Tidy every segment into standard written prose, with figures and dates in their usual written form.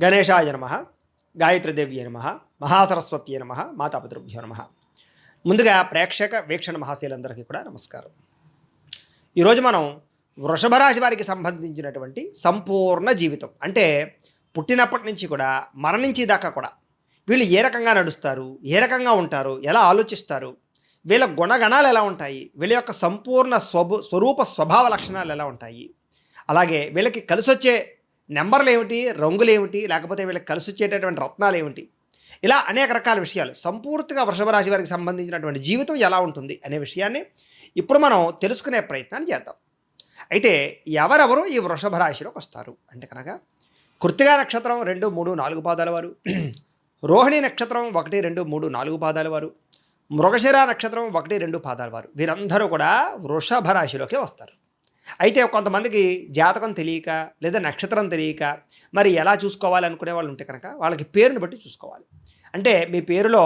గణేశాయ నమ, గాయత్రీదేవ్యే నమ, మహాసరస్వత్యే నమ, మాతాపితృభ్యో నమ. ముందుగా ప్రేక్షక వీక్షణ మహాశీలందరికీ కూడా నమస్కారం. ఈరోజు మనం వృషభ రాశి వారికి సంబంధించినటువంటి సంపూర్ణ జీవితం, అంటే పుట్టినప్పటి నుంచి కూడా మరణించే దాకా కూడా వీళ్ళు ఏ రకంగా నడుస్తారు, ఏ రకంగా ఉంటారు, ఎలా ఆలోచిస్తారు, వీళ్ళ గుణగణాలు ఎలా ఉంటాయి, వీళ్ళ యొక్క సంపూర్ణ స్వరూప స్వభావ లక్షణాలు ఎలా ఉంటాయి, అలాగే వీళ్ళకి కలిసొచ్చే నెంబర్లు ఏమిటి, రంగులు ఏమిటి, లేకపోతే వీళ్ళకి కలిసి వచ్చేటటువంటి రత్నాలు ఏమిటి, ఇలా అనేక రకాల విషయాలు సంపూర్తిగా వృషభ రాశి వారికి సంబంధించినటువంటి జీవితం ఎలా ఉంటుంది అనే విషయాన్ని ఇప్పుడు మనం తెలుసుకునే ప్రయత్నాన్ని చేద్దాం. అయితే ఎవరెవరు ఈ వృషభ రాశిలోకి వస్తారు అంటే కనుక కృత్తికా నక్షత్రం 2, 3, 4 పాదాల వారు, రోహిణి నక్షత్రం 1, 2, 3, 4 పాదాల వారు, మృగశిర నక్షత్రం 1, 2 పాదాల వారు, వీరందరూ కూడా వృషభ రాశిలోకి వస్తారు. అయితే కొంతమందికి జాతకం తెలియక లేదా నక్షత్రం తెలియక మరి ఎలా చూసుకోవాలనుకునే వాళ్ళు ఉంటే కనుక వాళ్ళకి పేరుని బట్టి చూసుకోవాలి. అంటే మీ పేరులో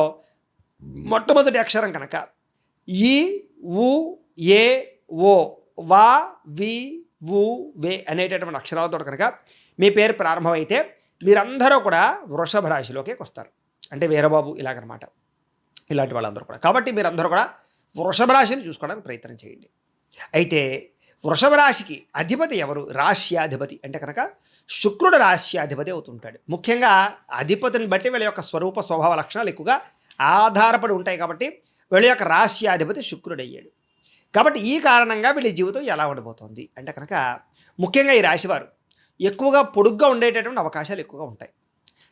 మొట్టమొదటి అక్షరం కనుక ఈ, ఉ, ఏ, ఓ, వా, వి, వు, వే అనేటటువంటి అక్షరాలతో కనుక మీ పేరు ప్రారంభమైతే మీరందరూ కూడా వృషభ రాశిలోకి వస్తారు. అంటే వీరబాబు ఇలాగనమాట, ఇలాంటి వాళ్ళందరూ కూడా. కాబట్టి మీరందరూ కూడా వృషభ రాశిని చూసుకోవడానికి ప్రయత్నం చేయండి. అయితే వృషభ రాశికి అధిపతి ఎవరు? రాశ్యాధిపతి అంటే కనుక శుక్రుడు రాశ్యాధిపతి అవుతుంటాడు. ముఖ్యంగా అధిపతిని బట్టి వీళ్ళ యొక్క స్వరూప స్వభావ లక్షణాలు ఎక్కువగా ఆధారపడి ఉంటాయి. కాబట్టి వీళ్ళ యొక్క రాశ్యాధిపతి శుక్రుడు అయ్యాడు. కాబట్టి ఈ కారణంగా వీళ్ళ జీవితం ఎలా ఉండబోతోంది అంటే కనుక ముఖ్యంగా ఈ రాశివారు ఎక్కువగా పొడుగ్గా ఉండేటటువంటి అవకాశాలు ఎక్కువగా ఉంటాయి.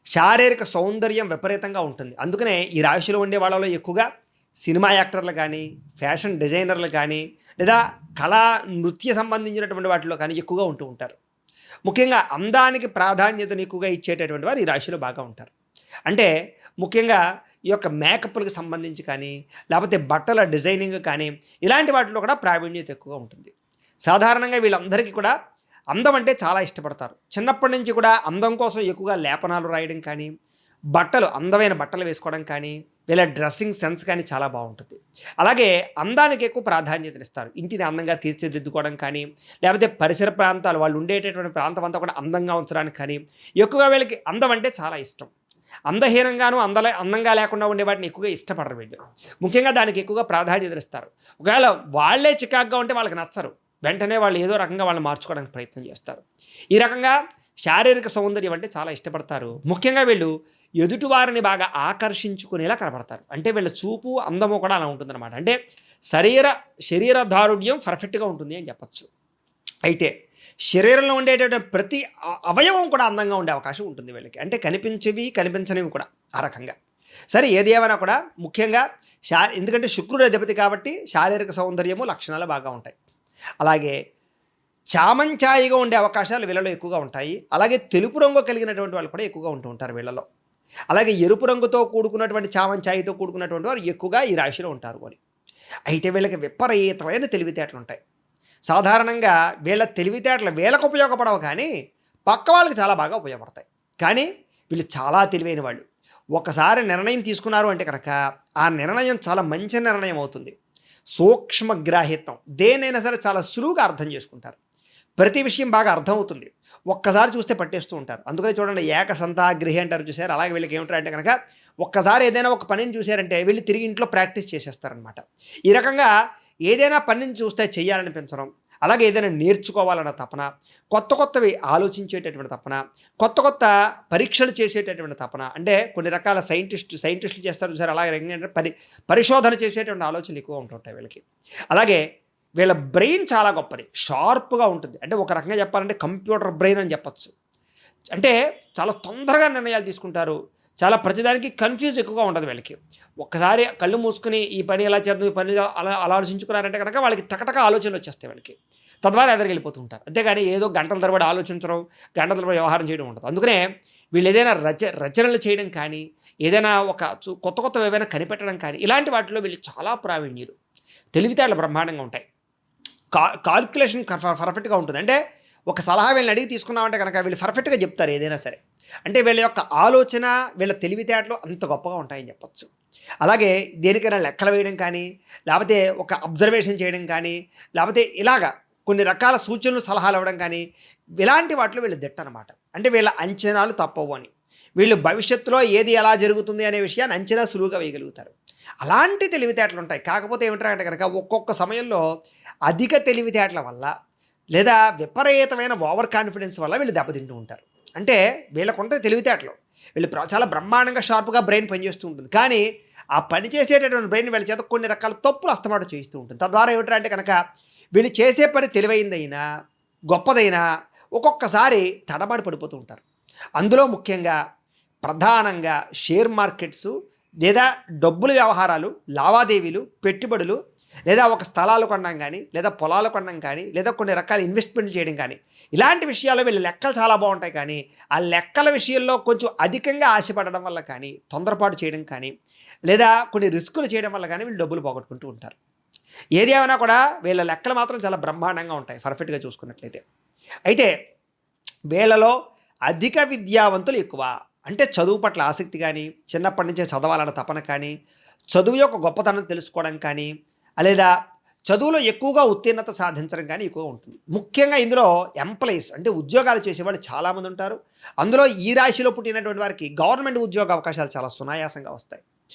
శారీరక సౌందర్యం విపరీతంగా ఉంటుంది. అందుకనే ఈ రాశిలో ఉండే వాళ్ళలో ఎక్కువగా సినిమా యాక్టర్లు కానీ, ఫ్యాషన్ డిజైనర్లు కానీ, లేదా కళా నృత్య సంబంధించినటువంటి వాటిలో కానీ ఎక్కువగా ఉంటూ ఉంటారు. ముఖ్యంగా అందానికి ప్రాధాన్యతను ఎక్కువగా ఇచ్చేటటువంటి వారు ఈ రాశిలో బాగా ఉంటారు. అంటే ముఖ్యంగా ఈ యొక్క మేకప్లకు సంబంధించి కానీ, లేకపోతే బట్టల డిజైనింగ్ కానీ, ఇలాంటి వాటిలో కూడా ప్రావీణ్యత ఎక్కువగా ఉంటుంది. సాధారణంగా వీళ్ళందరికీ కూడా అందం అంటే చాలా ఇష్టపడతారు. చిన్నప్పటి నుంచి కూడా అందం కోసం ఎక్కువగా లేపనాలు రాయడం కానీ, అందమైన బట్టలు వేసుకోవడం కానీ, వీళ్ళ డ్రెస్సింగ్ సెన్స్ కానీ చాలా బాగుంటుంది. అలాగే అందానికి ఎక్కువ ప్రాధాన్యతనిస్తారు. ఇంటిని అందంగా తీర్చిదిద్దుకోవడం కానీ, లేకపోతే పరిసర ప్రాంతాలు వాళ్ళు ఉండేటటువంటి ప్రాంతం అంతా కూడా అందంగా ఉంచడానికి కానీ ఎక్కువగా వీళ్ళకి అందం అంటే చాలా ఇష్టం. అందహీనంగాను అందంగా లేకుండా ఉండే వాటిని ఎక్కువగా ఇష్టపడరు వీళ్ళు. ముఖ్యంగా దానికి ఎక్కువగా ప్రాధాన్యతనిస్తారు. ఒకవేళ వాళ్ళే చికాగ్గా ఉంటే వాళ్ళకి నచ్చరు. వెంటనే వాళ్ళు ఏదో రకంగా వాళ్ళని మార్చుకోవడానికి ప్రయత్నం చేస్తారు. ఈ రకంగా శారీరక సౌందర్యం అంటే చాలా ఇష్టపడతారు. ముఖ్యంగా వీళ్ళు ఎదుటివారిని బాగా ఆకర్షించుకునేలా కనపడతారు. అంటే వీళ్ళ చూపు అందము కూడా అలా ఉంటుందన్నమాట. అంటే శరీర దారుఢ్యం పర్ఫెక్ట్గా ఉంటుంది అని చెప్పచ్చు. అయితే శరీరంలో ఉండేటటువంటి ప్రతి అవయవం కూడా అందంగా ఉండే అవకాశం ఉంటుంది వీళ్ళకి. అంటే కనిపించేవి కనిపించనివి కూడా ఆ రకంగా. సరే ఏది ఏమైనా కూడా ముఖ్యంగా ఎందుకంటే శుక్రుడు అధిపతి కాబట్టి శారీరక సౌందర్యము లక్షణాలు బాగా ఉంటాయి. అలాగే చామంచాయిగా ఉండే అవకాశాలు వీళ్ళలో ఎక్కువగా ఉంటాయి. అలాగే తెలుపు రంగు కలిగినటువంటి వాళ్ళు కూడా ఎక్కువగా ఉంటూ ఉంటారు వీళ్ళలో. అలాగే ఎరుపు రంగుతో కూడుకున్నటువంటి చామంచాయితో కూడుకున్నటువంటి వారు ఎక్కువగా ఈ రాశిలో ఉంటారు అని. అయితే వీళ్ళకి విపరీతమైన తెలివితేటలు ఉంటాయి. సాధారణంగా వీళ్ళ తెలివితేటలు వీళ్ళకు ఉపయోగపడవు కానీ పక్క వాళ్ళకి చాలా బాగా ఉపయోగపడతాయి. కానీ వీళ్ళు చాలా తెలివైన వాళ్ళు. ఒకసారి నిర్ణయం తీసుకున్నారు అంటే కనుక ఆ నిర్ణయం చాలా మంచి నిర్ణయం అవుతుంది. సూక్ష్మగ్రాహిత్వం, దేనైనా సరే చాలా సులువుగా అర్థం చేసుకుంటారు. ప్రతి విషయం బాగా అర్థమవుతుంది. ఒక్కసారి చూస్తే పట్టేస్తూ ఉంటారు. అందుకని చూడండి ఏకసంతాగ్రహి అంటారు చూసారు. అలాగే వీళ్ళకి ఏమిటారంటే కనుక ఒక్కసారి ఏదైనా ఒక పనిని చూశారంటే వీళ్ళు తిరిగి ఇంట్లో ప్రాక్టీస్ చేసేస్తారనమాట. ఈ రకంగా ఏదైనా పనిని చూస్తే చేయాలనిపించడం, అలాగే ఏదైనా నేర్చుకోవాలన్న తపన, కొత్తవి ఆలోచించేటటువంటి తపన, కొత్త పరీక్షలు చేసేటటువంటి తపన, అంటే కొన్ని రకాల సైంటిస్టులు చేస్తారు చూసారు. అలాగే ఏంటంటే పరిశోధన చేసేటువంటి ఆలోచనలు ఎక్కువ ఉంటుంటాయి వీళ్ళకి. అలాగే వీళ్ళ బ్రెయిన్ చాలా గొప్పది, షార్ప్గా ఉంటుంది. అంటే ఒక రకంగా చెప్పాలంటే కంప్యూటర్ బ్రెయిన్ అని చెప్పచ్చు. అంటే చాలా తొందరగా నిర్ణయాలు తీసుకుంటారు. చాలా ప్రతిదానికి కన్ఫ్యూజ్ ఎక్కువగా ఉంటుంది వీళ్ళకి. ఒక్కసారి కళ్ళు మూసుకుని ఈ పని ఎలా చేద్దాం, ఈ పని అలా ఆలోచించుకున్నారంటే కనుక వాళ్ళకి టకటక ఆలోచనలు వచ్చేస్తాయి వీళ్ళకి. తద్వారా ఎదురుకెళ్ళిపోతూ ఉంటారు. అంతేగాని ఏదో గంటల తరబడి ఆలోచించడం, గంటల తరబడి వ్యవహారం చేయడం ఉంటుంది. అందుకనే వీళ్ళు ఏదైనా రచనలు చేయడం కానీ, ఏదైనా ఒక కొత్త ఏవైనా కనిపెట్టడం కానీ, ఇలాంటి వాటిలో వీళ్ళు చాలా ప్రావీణ్యులు. తెలివితేటలు బ్రహ్మాండంగా ఉంటాయి. కాల్కులేషన్ పర్ఫెక్ట్గా ఉంటుంది. అంటే ఒక సలహా వీళ్ళని అడిగి తీసుకున్నామంటే కనుక వీళ్ళు పర్ఫెక్ట్గా చెప్తారు ఏదైనా సరే. అంటే వీళ్ళ యొక్క ఆలోచన, వీళ్ళ తెలివితేటలు అంత గొప్పగా ఉంటాయని చెప్పచ్చు. అలాగే దేనికైనా లెక్కలు వేయడం కానీ, లేకపోతే ఒక అబ్జర్వేషన్ చేయడం కానీ, లేకపోతే ఇలాగా కొన్ని రకాల సూచనలు సలహాలు ఇవ్వడం కానీ, ఇలాంటి వాటిలో వీళ్ళు దిట్ట అనమాట. అంటే వీళ్ళ అంచనాలు తప్పవు అని. వీళ్ళు భవిష్యత్తులో ఏది ఎలా జరుగుతుంది అనే విషయాన్ని అంచనా సులువుగా వేయగలుగుతారు. అలాంటి తెలివితేటలు ఉంటాయి. కాకపోతే ఏమిటంటే కనుక ఒక్కొక్క సమయంలో అధిక తెలివితేటల వల్ల లేదా విపరీతమైన ఓవర్ కాన్ఫిడెన్స్ వల్ల వీళ్ళు దెబ్బతింటూ ఉంటారు. అంటే వీళ్ళకుంటే తెలివితేటలు, వీళ్ళు చాలా బ్రహ్మాండంగా షార్ప్గా బ్రెయిన్ పనిచేస్తూ ఉంటుంది. కానీ ఆ పని చేసేటటువంటి బ్రెయిన్ వీళ్ళ చేత కొన్ని రకాల తప్పులు అస్తమాటు చేస్తూ ఉంటుంది. తద్వారా ఏమిటంటే కనుక వీళ్ళు చేసే పని తెలివైందైనా గొప్పదైనా ఒక్కొక్కసారి తడబాటు పడిపోతూ ఉంటారు. అందులో ముఖ్యంగా ప్రధానంగా షేర్ మార్కెట్సు లేదా డబ్బుల వ్యవహారాలు, లావాదేవీలు, పెట్టుబడులు, లేదా ఒక స్థలాలు కొనడం కానీ, లేదా పొలాలు కొనడం కానీ, లేదా కొన్ని రకాల ఇన్వెస్ట్మెంట్ చేయడం కానీ, ఇలాంటి విషయాల్లో వీళ్ళ లెక్కలు చాలా బాగుంటాయి. కానీ ఆ లెక్కల విషయంలో కొంచెం అధికంగా ఆశపడడం వల్ల కానీ, తొందరపాటు చేయడం కానీ, లేదా కొన్ని రిస్కులు చేయడం వల్ల కానీ వీళ్ళు డబ్బులు పోగొట్టుకుంటూ ఉంటారు. ఏది ఏమైనా కూడా వీళ్ళ లెక్కలు మాత్రం చాలా బ్రహ్మాండంగా ఉంటాయి పర్ఫెక్ట్గా చూసుకున్నట్లయితే. అయితే వీళ్ళలో అధిక విద్యావంతులు ఎక్కువ. అంటే చదువు పట్ల ఆసక్తి కానీ, చిన్నప్పటి నుంచే చదవాలన్న తపన కానీ, చదువు యొక్క గొప్పతనం తెలుసుకోవడం కానీ, లేదా చదువులో ఎక్కువగా ఉత్తీర్ణత సాధించడం కానీ ఎక్కువగా ఉంటుంది. ముఖ్యంగా ఇందులో ఎంప్లాయీస్ అంటే ఉద్యోగాలు చేసేవాళ్ళు చాలామంది ఉంటారు. అందులో ఈ రాశిలో పుట్టినటువంటి వారికి గవర్నమెంట్ ఉద్యోగ అవకాశాలు చాలా సునాయాసంగా వస్తాయి.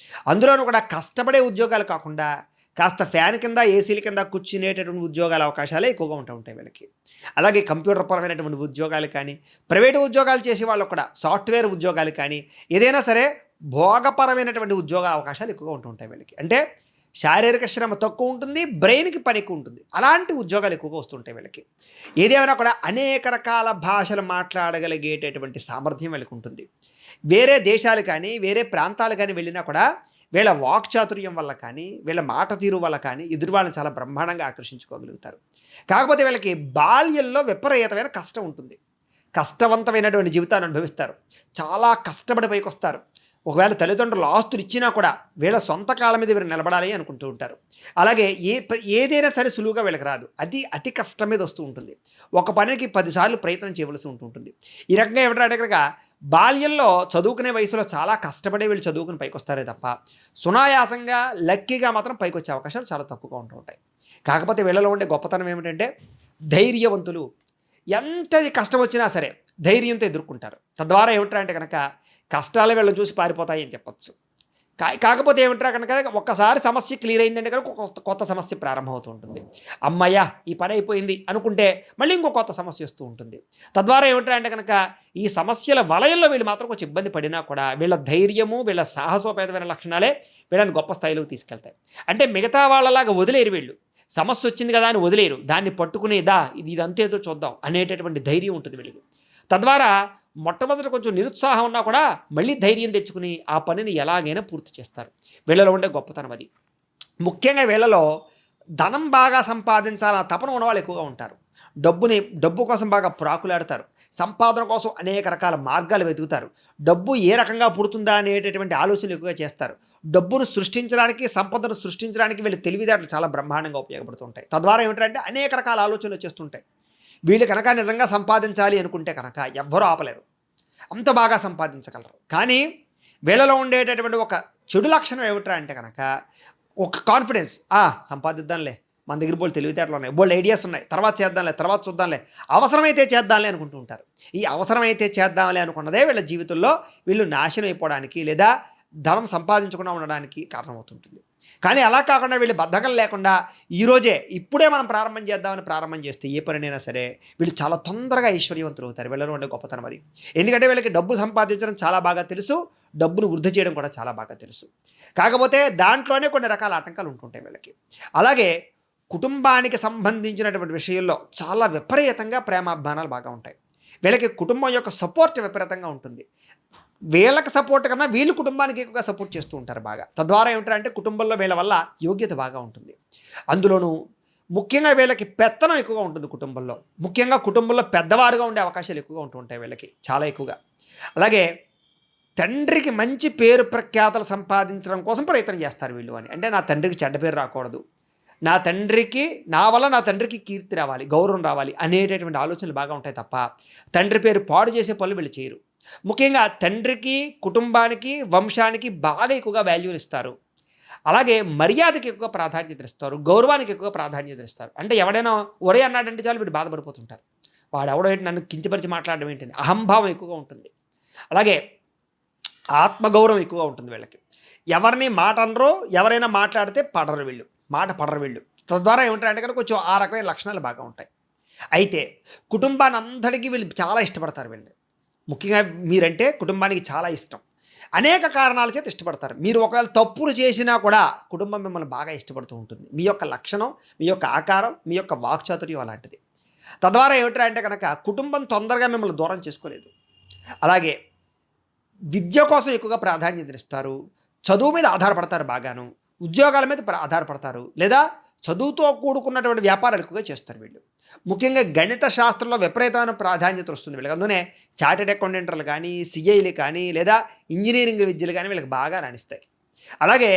అందులోనూ కూడా కష్టపడే ఉద్యోగాలు కాకుండా కాస్త ఫ్యాన్ కింద, ఏసీల కింద కూర్చునేటటువంటి ఉద్యోగాల అవకాశాలే ఎక్కువగా ఉంటాయి వీళ్ళకి. అలాగే కంప్యూటర్ పరమైనటువంటి ఉద్యోగాలు కానీ, ప్రైవేటు ఉద్యోగాలు చేసే వాళ్ళకు కూడా సాఫ్ట్వేర్ ఉద్యోగాలు కానీ, ఏదైనా సరే భోగపరమైనటువంటి ఉద్యోగ అవకాశాలు ఎక్కువగా ఉంటాయి వీళ్ళకి. అంటే శారీరక శ్రమ తక్కువ ఉంటుంది, బ్రెయిన్కి పని ఎక్కువ ఉంటుంది. అలాంటి ఉద్యోగాలు ఎక్కువగా వస్తుంటాయి వీళ్ళకి. ఏదేమైనా కూడా అనేక రకాల భాషలు మాట్లాడగలిగేటటువంటి సామర్థ్యం వీళ్ళకి ఉంటుంది. వేరే దేశాలు కానీ, వేరే ప్రాంతాలు కానీ వెళ్ళినా కూడా వీళ్ళ వాక్చాతుర్యం వల్ల కానీ, వీళ్ళ మాట తీరు వల్ల కానీ ఎదురు వాళ్ళని చాలా బ్రహ్మాండంగా ఆకర్షించుకోగలుగుతారు. కాకపోతే వీళ్ళకి బాల్యంలో విపరీతమైన కష్టం ఉంటుంది. కష్టవంతమైనటువంటి జీవితాన్ని అనుభవిస్తారు. చాలా కష్టపడి పైకి వస్తారు. ఒకవేళ తల్లిదండ్రులు ఆస్తులు ఇచ్చినా కూడా వీళ్ళ సొంత కాళ్ళ మీద వీరు నిలబడాలి అనుకుంటూ ఉంటారు. అలాగే ఏదైనా సరే సులువుగా వీళ్ళకి రాదు. అతి కష్టం మీద వస్తూ ఉంటుంది. ఒక పనికి 10 సార్లు ప్రయత్నం చేయవలసి ఉంటుంది. ఈ రకంగా ఏమిటంటే కనుక బాల్యంలో చదువుకునే వయసులో చాలా కష్టపడే వీళ్ళు చదువుకుని పైకి వస్తారే తప్ప సునాయాసంగా లక్కీగా మాత్రం పైకి వచ్చే అవకాశాలు చాలా తక్కువగా ఉంటాయి. కాకపోతే వీళ్ళలో ఉండే గొప్పతనం ఏమిటంటే ధైర్యవంతులు. ఎంతది కష్టం వచ్చినా సరే ధైర్యంతో ఎదుర్కొంటారు. తద్వారా ఏమిటంటే కనుక కష్టాలు వీళ్ళని చూసి పారిపోతాయి అని చెప్పచ్చు. కాకపోతే ఏమిట్రా కనుక ఒక్కసారి సమస్య క్లియర్ అయిందంటే కనుక కొత్త సమస్య ప్రారంభమవుతూ ఉంటుంది. అమ్మయ్య ఈ పని అయిపోయింది అనుకుంటే మళ్ళీ ఇంకో కొత్త సమస్య వస్తూ ఉంటుంది. తద్వారా ఏమిట్రా అంటే కనుక ఈ సమస్యల వలయంలో వీళ్ళు మాత్రం కొంచెం ఇబ్బంది పడినా కూడా వీళ్ళ ధైర్యము, వీళ్ళ సాహసోపేతమైన లక్షణాలే వీళ్ళని గొప్ప స్థాయిలోకి తీసుకెళ్తాయి. అంటే మిగతా వాళ్ళలాగా వదిలేరు వీళ్ళు. సమస్య వచ్చింది కదా అని వదిలేరు. దాన్ని పట్టుకుని ఇదంతేదో చూద్దాం అనేటటువంటి ధైర్యం ఉంటుంది వీళ్ళకి. తద్వారా మొట్టమొదట కొంచెం నిరుత్సాహం ఉన్నా కూడా మళ్ళీ ధైర్యం తెచ్చుకుని ఆ పనిని ఎలాగైనా పూర్తి చేస్తారు. వీళ్ళలో ఉండే గొప్పతనం అది. ముఖ్యంగా వీళ్ళలో ధనం బాగా సంపాదించాలన్న తపన ఉన్నవాళ్ళు ఎక్కువగా ఉంటారు. డబ్బు కోసం బాగా ప్రాకులాడతారు. సంపాదన కోసం అనేక రకాల మార్గాలు వెతుకుతారు. డబ్బు ఏ రకంగా పుడుతుందా అనేటటువంటి ఆలోచనలు ఎక్కువగా చేస్తారు. డబ్బును సృష్టించడానికి, సంపదను సృష్టించడానికి వీళ్ళ తెలివితేటలు చాలా బ్రహ్మాండంగా ఉపయోగపడుతుంటాయి. తద్వారా ఏమిటంటే అనేక రకాల ఆలోచనలు వచ్చేస్తుంటాయి. వీళ్ళు కనుక నిజంగా సంపాదించాలి అనుకుంటే కనుక ఎవ్వరూ ఆపలేరు. అంత బాగా సంపాదించగలరు. కానీ వీళ్ళలో ఉండేటటువంటి ఒక చెడు లక్షణం ఏమిట్రా అంటే కనుక ఒక కాన్ఫిడెన్స్. సంపాదిద్దాంలే, మన దగ్గర బోల్డ్ తెలివితేటలు ఉన్నాయి, బోల్డ్ ఐడియాస్ ఉన్నాయి, తర్వాత చేద్దాంలే, తర్వాత చూద్దాంలే, అవసరమైతే చేద్దాంలే అనుకుంటూ ఉంటారు. ఈ అవసరమైతే చేద్దాంలే అనుకున్నదే వీళ్ళ జీవితంలో వీళ్ళు నాశనం అయిపోవడానికి లేదా ధనం సంపాదించకుండా ఉండడానికి కారణమవుతుంటుంది. కానీ అలా కాకుండా వీళ్ళు బద్ధకం లేకుండా ఈరోజే ఇప్పుడే మనం ప్రారంభం చేస్తే ఏ పనినైనా సరే వీళ్ళు చాలా తొందరగా ఐశ్వర్యవంతులు అవుతారు. వీళ్ళలో ఉండే గొప్పతనం అది. ఎందుకంటే వీళ్ళకి డబ్బు సంపాదించడం చాలా బాగా తెలుసు, డబ్బును వృద్ధి చేయడం కూడా చాలా బాగా తెలుసు. కాకపోతే దాంట్లోనే కొన్ని రకాల ఆటంకాలు ఉంటుంటాయి వీళ్ళకి. అలాగే కుటుంబానికి సంబంధించినటువంటి విషయంలో చాలా విపరీతంగా ప్రేమాభిమానాలు బాగా ఉంటాయి. వీళ్ళకి కుటుంబం యొక్క సపోర్ట్ విపరీతంగా ఉంటుంది. వీళ్ళకి సపోర్ట్ కన్నా వీళ్ళు కుటుంబానికి ఎక్కువగా సపోర్ట్ చేస్తూ ఉంటారు బాగా. తద్వారా ఏమిటంటే కుటుంబంలో వీళ్ళ వల్ల యోగ్యత బాగా ఉంటుంది. అందులోనూ ముఖ్యంగా వీళ్ళకి పెత్తనం ఎక్కువగా ఉంటుంది కుటుంబంలో. ముఖ్యంగా కుటుంబంలో పెద్దవారుగా ఉండే అవకాశాలు ఎక్కువగా ఉంటూ ఉంటాయి వీళ్ళకి చాలా ఎక్కువగా. అలాగే తండ్రికి మంచి పేరు ప్రఖ్యాతలు సంపాదించడం కోసం ప్రయత్నం చేస్తారు వీళ్ళు అని. అంటే నా తండ్రికి చెడ్డ పేరు రాకూడదు, నా వల్ల నా తండ్రికి కీర్తి రావాలి, గౌరవం రావాలి అనేటటువంటి ఆలోచనలు బాగా ఉంటాయి తప్ప తండ్రి పేరు పాడు చేసే పనులు వీళ్ళు చేయరు. ముఖ్యంగా తండ్రికి, కుటుంబానికి, వంశానికి బాగా ఎక్కువగా వాల్యూని ఇస్తారు. అలాగే మర్యాదకి ఎక్కువ ప్రాధాన్యత ఇస్తారు, గౌరవానికి ఎక్కువ ప్రాధాన్యత ఇస్తారు. అంటే ఎవడైనా ఒరే అన్నాడంటే చాలు వీడు బాధపడిపోతుంటారు. వాడెవడో ఏంటి నన్ను కించపరిచి మాట్లాడడం ఏంటని అహంభావం ఎక్కువగా ఉంటుంది. అలాగే ఆత్మగౌరవం ఎక్కువగా ఉంటుంది వీళ్ళకి. ఎవరిని మాట అనరో, ఎవరైనా మాట్లాడితే పడరు వీళ్ళు, మాట పడరు వీళ్ళు. తద్వారా ఏమిటంటే కనుక కొంచెం ఆ రకమైన లక్షణాలు బాగా ఉంటాయి. అయితే కుటుంబాన్ని అందరికీ వీళ్ళు చాలా ఇష్టపడతారు వీళ్ళు. ముఖ్యంగా మీరంటే కుటుంబానికి చాలా ఇష్టం. అనేక కారణాల చేత ఇష్టపడతారు. మీరు ఒకవేళ తప్పులు చేసినా కూడా కుటుంబం మిమ్మల్ని బాగా ఇష్టపడుతూ ఉంటుంది. మీ యొక్క లక్షణం, మీ యొక్క ఆకారం, మీ యొక్క వాక్చాతుర్యం అలాంటిది. తద్వారా ఏమిటంటే కనుక కుటుంబం తొందరగా మిమ్మల్ని దూరం చేసుకోలేదు. అలాగే విద్య కోసం ఎక్కువగా ప్రాధాన్యతనిస్తారు. చదువు మీద ఆధారపడతారు బాగాను. ఉద్యోగాల మీద ఆధారపడతారు. లేదా చదువుతో కూడుకున్నటువంటి వ్యాపారాలు ఎక్కువగా చేస్తారు వీళ్ళు. ముఖ్యంగా గణిత శాస్త్రంలో విపరీతమైన ప్రాధాన్యత వస్తుంది వీళ్ళకి. అందులోనే చార్టెడ్ అకౌంటెంట్లు కానీ, సిఐలు కానీ, లేదా ఇంజనీరింగ్ విద్యలు కానీ వీళ్ళకి బాగా రాణిస్తాయి. అలాగే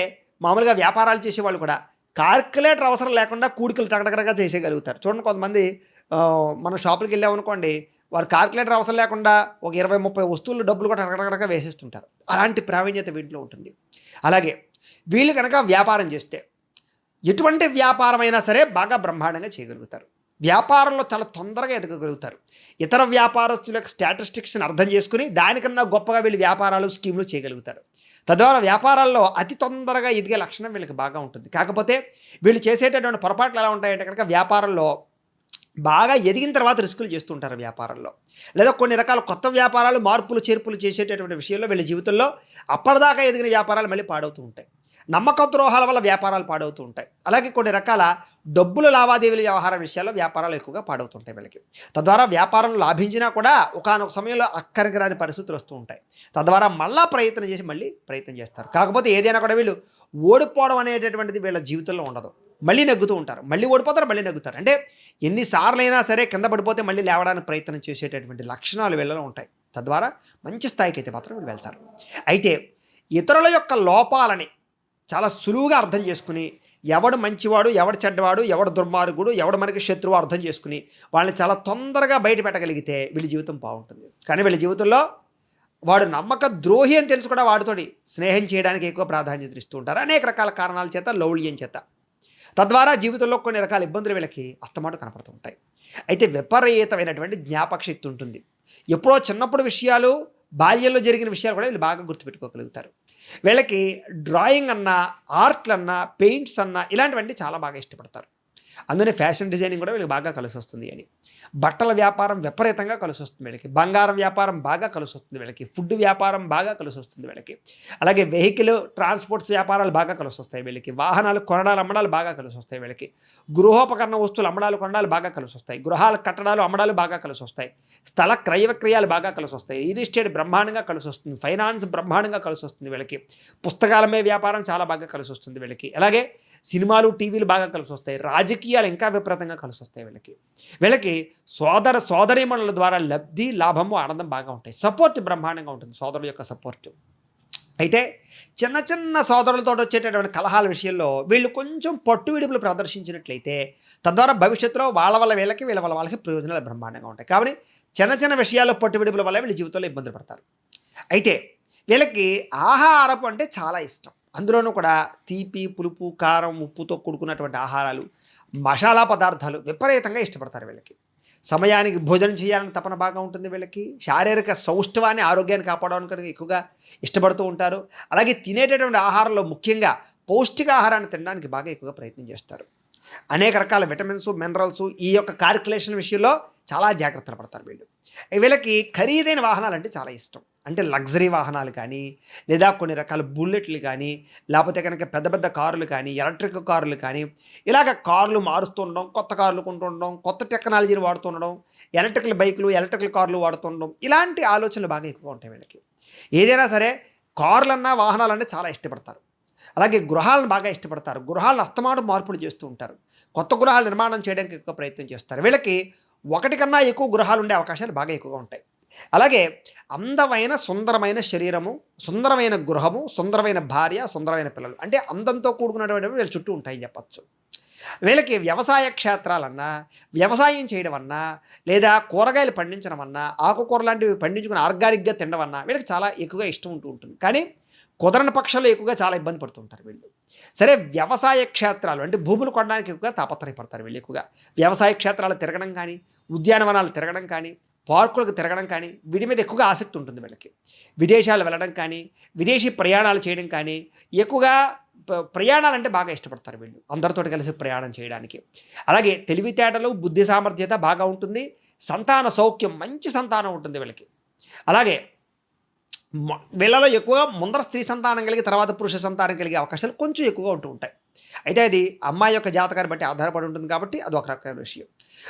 మామూలుగా వ్యాపారాలు చేసేవాళ్ళు కూడా కాల్కులేటర్ అవసరం లేకుండా కూడికలు టగటగటగా చేసేయగలుగుతారు. చూడండి, కొంతమంది మనం షాపులకు వెళ్ళామనుకోండి, వారు కాల్కులేటర్ అవసరం లేకుండా ఒక 20-30 వస్తువులు డబ్బులు కూడా టగటగటగా వేసేస్తుంటారు. అలాంటి ప్రావీణ్యత వీటిలో ఉంటుంది. అలాగే వీళ్ళు కనుక వ్యాపారం చేస్తే ఎటువంటి వ్యాపారమైనా సరే బాగా బ్రహ్మాండంగా చేయగలుగుతారు. వ్యాపారంలో చాలా తొందరగా ఎదగగలుగుతారు. ఇతర వ్యాపారస్తుల యొక్క స్టాటిస్టిక్స్ని అర్థం చేసుకుని దానికన్నా గొప్పగా వీళ్ళు వ్యాపారాలు, స్కీములు చేయగలుగుతారు. తద్వారా వ్యాపారాల్లో అతి తొందరగా ఎదిగే లక్షణం వీళ్ళకి బాగా ఉంటుంది. కాకపోతే వీళ్ళు చేసేటటువంటి పొరపాట్లు ఎలా ఉంటాయంటే కనుక వ్యాపారంలో బాగా ఎదిగిన తర్వాత రిస్కులు చేస్తుంటారు వ్యాపారంలో. లేదా కొన్ని రకాల కొత్త వ్యాపారాలు, మార్పులు చేర్పులు చేసేటటువంటి విషయంలో వీళ్ళ జీవితంలో అప్పటిదాకా ఎదిగిన వ్యాపారాలు మళ్ళీ పాడవుతూ ఉంటాయి. నమ్మక ద్రోహాల వల్ల వ్యాపారాలు పాడవుతూ ఉంటాయి. అలాగే కొన్ని రకాల డబ్బుల లావాదేవీల వ్యవహార విషయాల్లో వ్యాపారాలు ఎక్కువగా పాడవుతుంటాయి వీళ్ళకి. తద్వారా వ్యాపారం లాభించినా కూడా ఒకానొక సమయంలో అక్కడికి రాని పరిస్థితులు వస్తూ ఉంటాయి. తద్వారా మళ్ళీ ప్రయత్నం చేస్తారు. కాకపోతే ఏదైనా కూడా వీళ్ళు ఓడిపోవడం అనేటటువంటిది వీళ్ళ జీవితంలో ఉండదు. మళ్ళీ నెగ్గుతూ ఉంటారు. మళ్ళీ ఓడిపోతారు, మళ్ళీ నెగ్గుతారు. అంటే ఎన్నిసార్లు అయినా సరే కింద పడిపోతే మళ్ళీ లేవడానికి ప్రయత్నం చేసేటటువంటి లక్షణాలు వీళ్ళలో ఉంటాయి. తద్వారా మంచి స్థాయికి అయితే మాత్రం వీళ్ళు వెళ్తారు. అయితే ఇతరుల యొక్క లోపాలని చాలా సులువుగా అర్థం చేసుకుని, ఎవడు మంచివాడు, ఎవడు చెడ్డవాడు, ఎవడు దుర్మార్గుడు, ఎవడు మనకి శత్రువు అర్థం చేసుకుని వాళ్ళని చాలా తొందరగా బయట పెట్టగలిగితే వీళ్ళ జీవితం బాగుంటుంది. కానీ వీళ్ళ జీవితంలో వాడు నమ్మక ద్రోహి అని తెలుసు కూడా వాడితోటి స్నేహం చేయడానికి ఎక్కువ ప్రాధాన్యత ఇస్తూ ఉంటారు. అనేక రకాల కారణాల చేత, లౌల్యం చేత. తద్వారా జీవితంలో కొన్ని రకాల ఇబ్బందులు వీళ్ళకి అస్తమాటు కనపడుతూ ఉంటాయి. అయితే విపరీతమైనటువంటి జ్ఞాపక శక్తి ఉంటుంది. ఎప్పుడో చిన్నప్పుడు విషయాలు, బాల్యంలో జరిగిన విషయాలు కూడా వీళ్ళు బాగా గుర్తుపెట్టుకోగలుగుతారు. వీళ్ళకి డ్రాయింగ్ అన్నా, ఆర్ట్లు అన్నా, పెయింట్స్ అన్నా ఇలాంటివన్నీ చాలా బాగా ఇష్టపడతారు. అందుకనే ఫ్యాషన్ డిజైనింగ్ కూడా వీళ్ళకి బాగా కలిసి వస్తుంది అని. బట్టల వ్యాపారం విపరీతంగా కలిసి వస్తుంది వీళ్ళకి. బంగారం వ్యాపారం బాగా కలిసి వస్తుంది వీళ్ళకి. ఫుడ్ వ్యాపారం బాగా కలిసి వస్తుంది వీళ్ళకి. అలాగే వెహికల్ ట్రాన్స్పోర్ట్స్ వ్యాపారాలు బాగా కలిసి వస్తాయి వీళ్ళకి. వాహనాలు కొనడాలు, అమ్మడాలు బాగా కలిసి వస్తాయి వీళ్ళకి. గృహోపకరణ వస్తువులు అమ్మడాలు, కొనడాలు బాగా కలిసి వస్తాయి. గృహాల కట్టడాలు, అమ్మడాలు బాగా కలిసి వస్తాయి. స్థల క్రయ విక్రయాలు బాగా కలిసి వస్తాయి. రియల్ ఎస్టేట్ బ్రహ్మాండంగా కలిసి వస్తుంది. ఫైనాన్స్ బ్రహ్మాండంగా కలిసి వస్తుంది వీళ్ళకి. పుస్తకాలమే వ్యాపారం చాలా బాగా కలిసి వస్తుంది వీళ్ళకి. అలాగే సినిమాలు, టీవీలు బాగా కలిసి వస్తాయి. రాజకీయాలు ఇంకా విపరీతంగా కలిసి వస్తాయి వీళ్ళకి. సోదరీమణుల ద్వారా లబ్ధి, లాభము, ఆనందం బాగా ఉంటాయి. సపోర్ట్ బ్రహ్మాండంగా ఉంటుంది, సోదరుల యొక్క సపోర్ట్. అయితే చిన్న చిన్న సోదరులతో వచ్చేటటువంటి కలహాల విషయంలో వీళ్ళు కొంచెం పట్టు విడుపులు ప్రదర్శించినట్లయితే తద్వారా భవిష్యత్తులో వాళ్ళ వల్ల వీళ్ళకి, వీళ్ళ వల్ల వాళ్ళకి ప్రయోజనాలు బ్రహ్మాండంగా ఉంటాయి. కాబట్టి చిన్న చిన్న విషయాల్లో పట్టు విడుపుల వల్ల వీళ్ళ జీవితంలో ఇబ్బందులు పడతారు. అయితే వీళ్ళకి ఆహారపు అంటే చాలా ఇష్టం. అందులోనూ కూడా తీపి, పులుపు, కారం, ఉప్పుతో కూడుకున్నటువంటి ఆహారాలు, మసాలా పదార్థాలు విపరీతంగా ఇష్టపడతారు వీళ్ళకి. సమయానికి భోజనం చేయాలని తపన బాగా ఉంటుంది వీళ్ళకి. శారీరక సౌష్ఠవాన్ని, ఆరోగ్యాన్ని కాపాడడానికి ఎక్కువగా ఇష్టపడుతూ ఉంటారు. అలాగే తినేటటువంటి ఆహారంలో ముఖ్యంగా పౌష్టికాహారాన్ని తినడానికి బాగా ఎక్కువగా ప్రయత్నం చేస్తారు. అనేక రకాల విటమిన్స్, మినరల్స్ ఈ యొక్క కాల్కులేషన్ విషయంలో చాలా జాగ్రత్తలు పడతారు వీళ్ళకి ఖరీదైన వాహనాలు అంటే చాలా ఇష్టం. అంటే లగ్జరీ వాహనాలు కానీ, లేదా కొన్ని రకాల బుల్లెట్లు కానీ, లేకపోతే కనుక పెద్ద పెద్ద కార్లు కానీ, ఎలక్ట్రిక్ కార్లు కానీ, ఇలాగ కార్లు మారుస్తుండడం, కొత్త కార్లు కొంటుండడం, కొత్త టెక్నాలజీని వాడుతుండడం, ఎలక్ట్రికల్ బైకులు, ఎలక్ట్రికల్ కార్లు వాడుతుండడం, ఇలాంటి ఆలోచనలు బాగా ఎక్కువగా ఉంటాయి వీళ్ళకి. ఏదైనా సరే కార్లన్నా, వాహనాలన్నా చాలా ఇష్టపడతారు. అలాగే గృహాలను బాగా ఇష్టపడతారు. గృహాలను అస్తమానం మార్పులు చేస్తూ ఉంటారు. కొత్త గృహాలు నిర్మాణం చేయడానికి ఎక్కువ ప్రయత్నం చేస్తారు. వీళ్ళకి ఒకటి కన్నా ఎక్కువ గృహాలు ఉండే అవకాశాలు బాగా ఎక్కువగా ఉంటాయి. అలాగే అందమైన, సుందరమైన శరీరము, సుందరమైన గృహము, సుందరమైన భార్య, సుందరమైన పిల్లలు, అంటే అందంతో కూడుకున్నటువంటి వీళ్ళ చుట్టూ ఉంటాయని చెప్పచ్చు. వీళ్ళకి వ్యవసాయ క్షేత్రాలన్నా, వ్యవసాయం చేయడం అన్నా, లేదా కూరగాయలు పండించడం అన్నా, ఆకుకూర లాంటివి పండించుకుని ఆర్గానిక్గా తినడం అన్నా వీళ్ళకి చాలా ఎక్కువగా ఇష్టం ఉంటూ ఉంటుంది. కానీ కుదరని పక్షంలో ఎక్కువగా చాలా ఇబ్బంది పడుతూ ఉంటారు వీళ్ళు. సరే వ్యవసాయ క్షేత్రాలు అంటే భూములు కొనడానికి ఎక్కువగా తాపత్రయపడతారు వీళ్ళు ఎక్కువగా. వ్యవసాయ క్షేత్రాలు తిరగడం కానీ, ఉద్యానవనాలు తిరగడం కానీ, పార్కులకు తిరగడం కానీ వీటి మీద ఎక్కువగా ఆసక్తి ఉంటుంది వీళ్ళకి. విదేశాలు వెళ్ళడం కానీ, విదేశీ ప్రయాణాలు చేయడం కానీ ఎక్కువగా ప్రయాణాలంటే బాగా ఇష్టపడతారు వీళ్ళు. అందరితోటి కలిసి ప్రయాణం చేయడానికి. అలాగే తెలివితేటలు, బుద్ధి సామర్థ్యత బాగా ఉంటుంది. సంతాన సౌఖ్యం, మంచి సంతానం ఉంటుంది వీళ్ళకి. అలాగే వీళ్ళలో ఎక్కువగా ముందర స్త్రీ సంతానం కలిగి తర్వాత పురుష సంతానం కలిగే అవకాశాలు కొంచెం ఎక్కువగా ఉంటూ ఉంటాయి. అయితే అది అమ్మాయి యొక్క జాతకాన్ని బట్టి ఆధారపడి ఉంటుంది కాబట్టి అది ఒక రకమైన విషయం.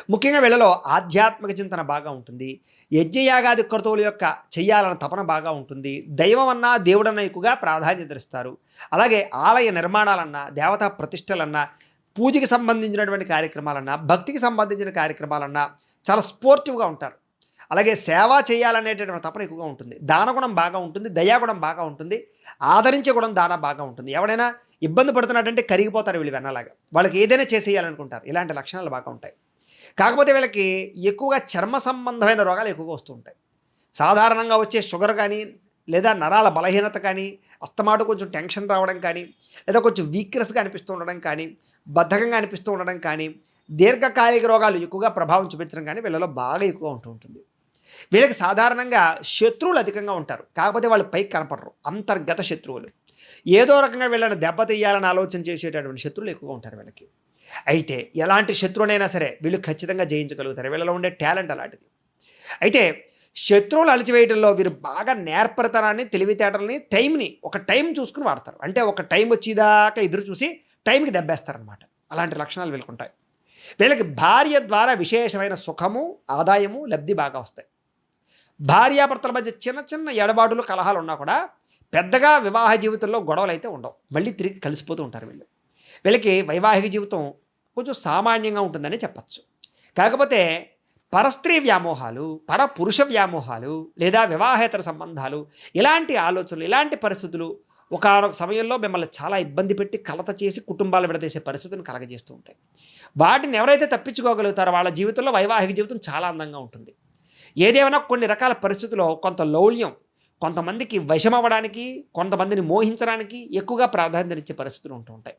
ముఖ్యంగా వీళ్ళలో ఆధ్యాత్మిక చింతన బాగా ఉంటుంది. యజ్ఞయాగాది క్రతువుల యొక్క చెయ్యాలన్న తపన బాగా ఉంటుంది. దైవం అన్నా దేవుడన్నా ఎక్కువగా ప్రాధాన్యత ఇస్తారు. అలాగే ఆలయ నిర్మాణాలన్నా, దేవతా ప్రతిష్టలన్నా, పూజకి సంబంధించినటువంటి కార్యక్రమాలన్నా, భక్తికి సంబంధించిన కార్యక్రమాలన్నా చాలా స్పోర్టివ్గా ఉంటారు. అలాగే సేవ చేయాలనేటటువంటి తపన ఎక్కువగా ఉంటుంది. దానగుణం బాగా ఉంటుంది. దయాగుణం బాగా ఉంటుంది. ఆదరించే గుణం దాన బాగా ఉంటుంది. ఎవడైనా ఇబ్బంది పడుతున్నట్టంటే కరిగిపోతారు వీళ్ళు వెన్నలాగా. వాళ్ళకి ఏదైనా చేసేయాలనుకుంటారు. ఇలాంటి లక్షణాలు బాగా ఉంటాయి. కాకపోతే వీళ్ళకి ఎక్కువగా చర్మ సంబంధమైన రోగాలు ఎక్కువగా వస్తూ ఉంటాయి. సాధారణంగా వచ్చే షుగర్ కానీ, లేదా నరాల బలహీనత కానీ, అస్తమాటు కొంచెం టెన్షన్ రావడం కానీ, లేదా కొంచెం వీక్నెస్గా అనిపిస్తూ ఉండడం కానీ, బద్ధకంగా అనిపిస్తూ ఉండడం కానీ, దీర్ఘకాలిక రోగాలు ఎక్కువగా ప్రభావం చూపించడం కానీ వీళ్ళలో బాగా ఎక్కువ ఉంటూ ఉంటుంది. వీళ్ళకి సాధారణంగా శత్రువులు అధికంగా ఉంటారు. కాకపోతే వాళ్ళు పైకి కనపడరు. అంతర్గత శత్రువులు. ఏదో రకంగా వీళ్ళని దెబ్బతీయాలని ఆలోచన చేసేటటువంటి శత్రువులు ఎక్కువగా ఉంటారు వీళ్ళకి. అయితే ఎలాంటి శత్రువునైనా సరే వీళ్ళు ఖచ్చితంగా జయించగలుగుతారు. వీళ్ళలో ఉండే టాలెంట్ అలాంటిది. అయితే శత్రువులు అణిచివేయడంలో వీరు బాగా నేర్పరితనాన్ని, తెలివితేటలని, టైంని ఒక టైం చూసుకుని వాడతారు. అంటే ఒక టైం వచ్చేదాకా ఎదురు చూసి టైంకి దెబ్బేస్తారనమాట. అలాంటి లక్షణాలు వీళ్ళకుంటాయి. వీళ్ళకి భార్య ద్వారా విశేషమైన సుఖము, ఆదాయము, లబ్ధి బాగా వస్తాయి. భార్యాభర్తల మధ్య చిన్న చిన్న ఎడబాటులు, కలహాలు ఉన్నా కూడా పెద్దగా వివాహ జీవితంలో గొడవలు అయితే ఉండవు. మళ్ళీ తిరిగి కలిసిపోతూ ఉంటారు వీళ్ళు. వీళ్ళకి వైవాహిక జీవితం కొంచెం సామాన్యంగా ఉంటుందని చెప్పచ్చు. కాకపోతే పరస్త్రీ వ్యామోహాలు, పరపురుష వ్యామోహాలు, లేదా వివాహేతర సంబంధాలు, ఇలాంటి ఆలోచనలు, ఇలాంటి పరిస్థితులు ఒకానొక సమయంలో మిమ్మల్ని చాలా ఇబ్బంది పెట్టి కలత చేసి కుటుంబాలు విడదీసే పరిస్థితులను కలగజేస్తూ ఉంటాయి. వాటిని ఎవరైతే తప్పించుకోగలుగుతారో వాళ్ళ జీవితంలో వైవాహిక జీవితం చాలా అందంగా ఉంటుంది. ఏదేమైనా కొన్ని రకాల పరిస్థితుల్లో కొంత లౌల్యం, కొంతమందికి వశమవ్వడానికి, కొంతమందిని మోహించడానికి ఎక్కువగా ప్రాధాన్యత ఇచ్చే పరిస్థితులు ఉంటూ ఉంటాయి.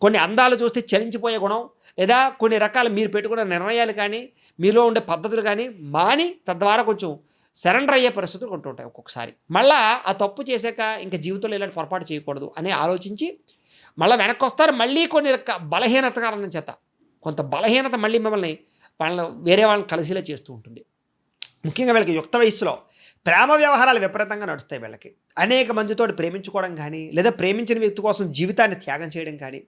కొన్ని అందాలు చూస్తే చలించిపోయే గుణం, లేదా కొన్ని రకాల మీరు పెట్టుకున్న నిర్ణయాలు కానీ, మీలో ఉండే పద్ధతులు కానీ మాని తద్వారా కొంచెం సరెండర్ అయ్యే పరిస్థితులు ఉంటూ ఉంటాయి ఒక్కొక్కసారి. మళ్ళీ ఆ తప్పు చేశాక ఇంకా జీవితంలో ఇలాంటి పొరపాటు చేయకూడదు అని ఆలోచించి మళ్ళీ వెనక్కి వస్తారు. మళ్ళీ కొన్ని బలహీనత కారణం చేత కొంత బలహీనత మళ్ళీ మిమ్మల్ని వేరే వాళ్ళని కలిసిలా చేస్తూ ఉంటుంది. ముఖ్యంగా వీళ్ళకి యుక్త వయస్సులో ప్రేమ వ్యవహారాలు విపరీతంగా నడుస్తాయి. వీళ్ళకి అనేక మందితో ప్రేమించుకోవడం కానీ, లేదా ప్రేమించిన వ్యక్తి కోసం జీవితాన్ని త్యాగం చేయడం కానీ,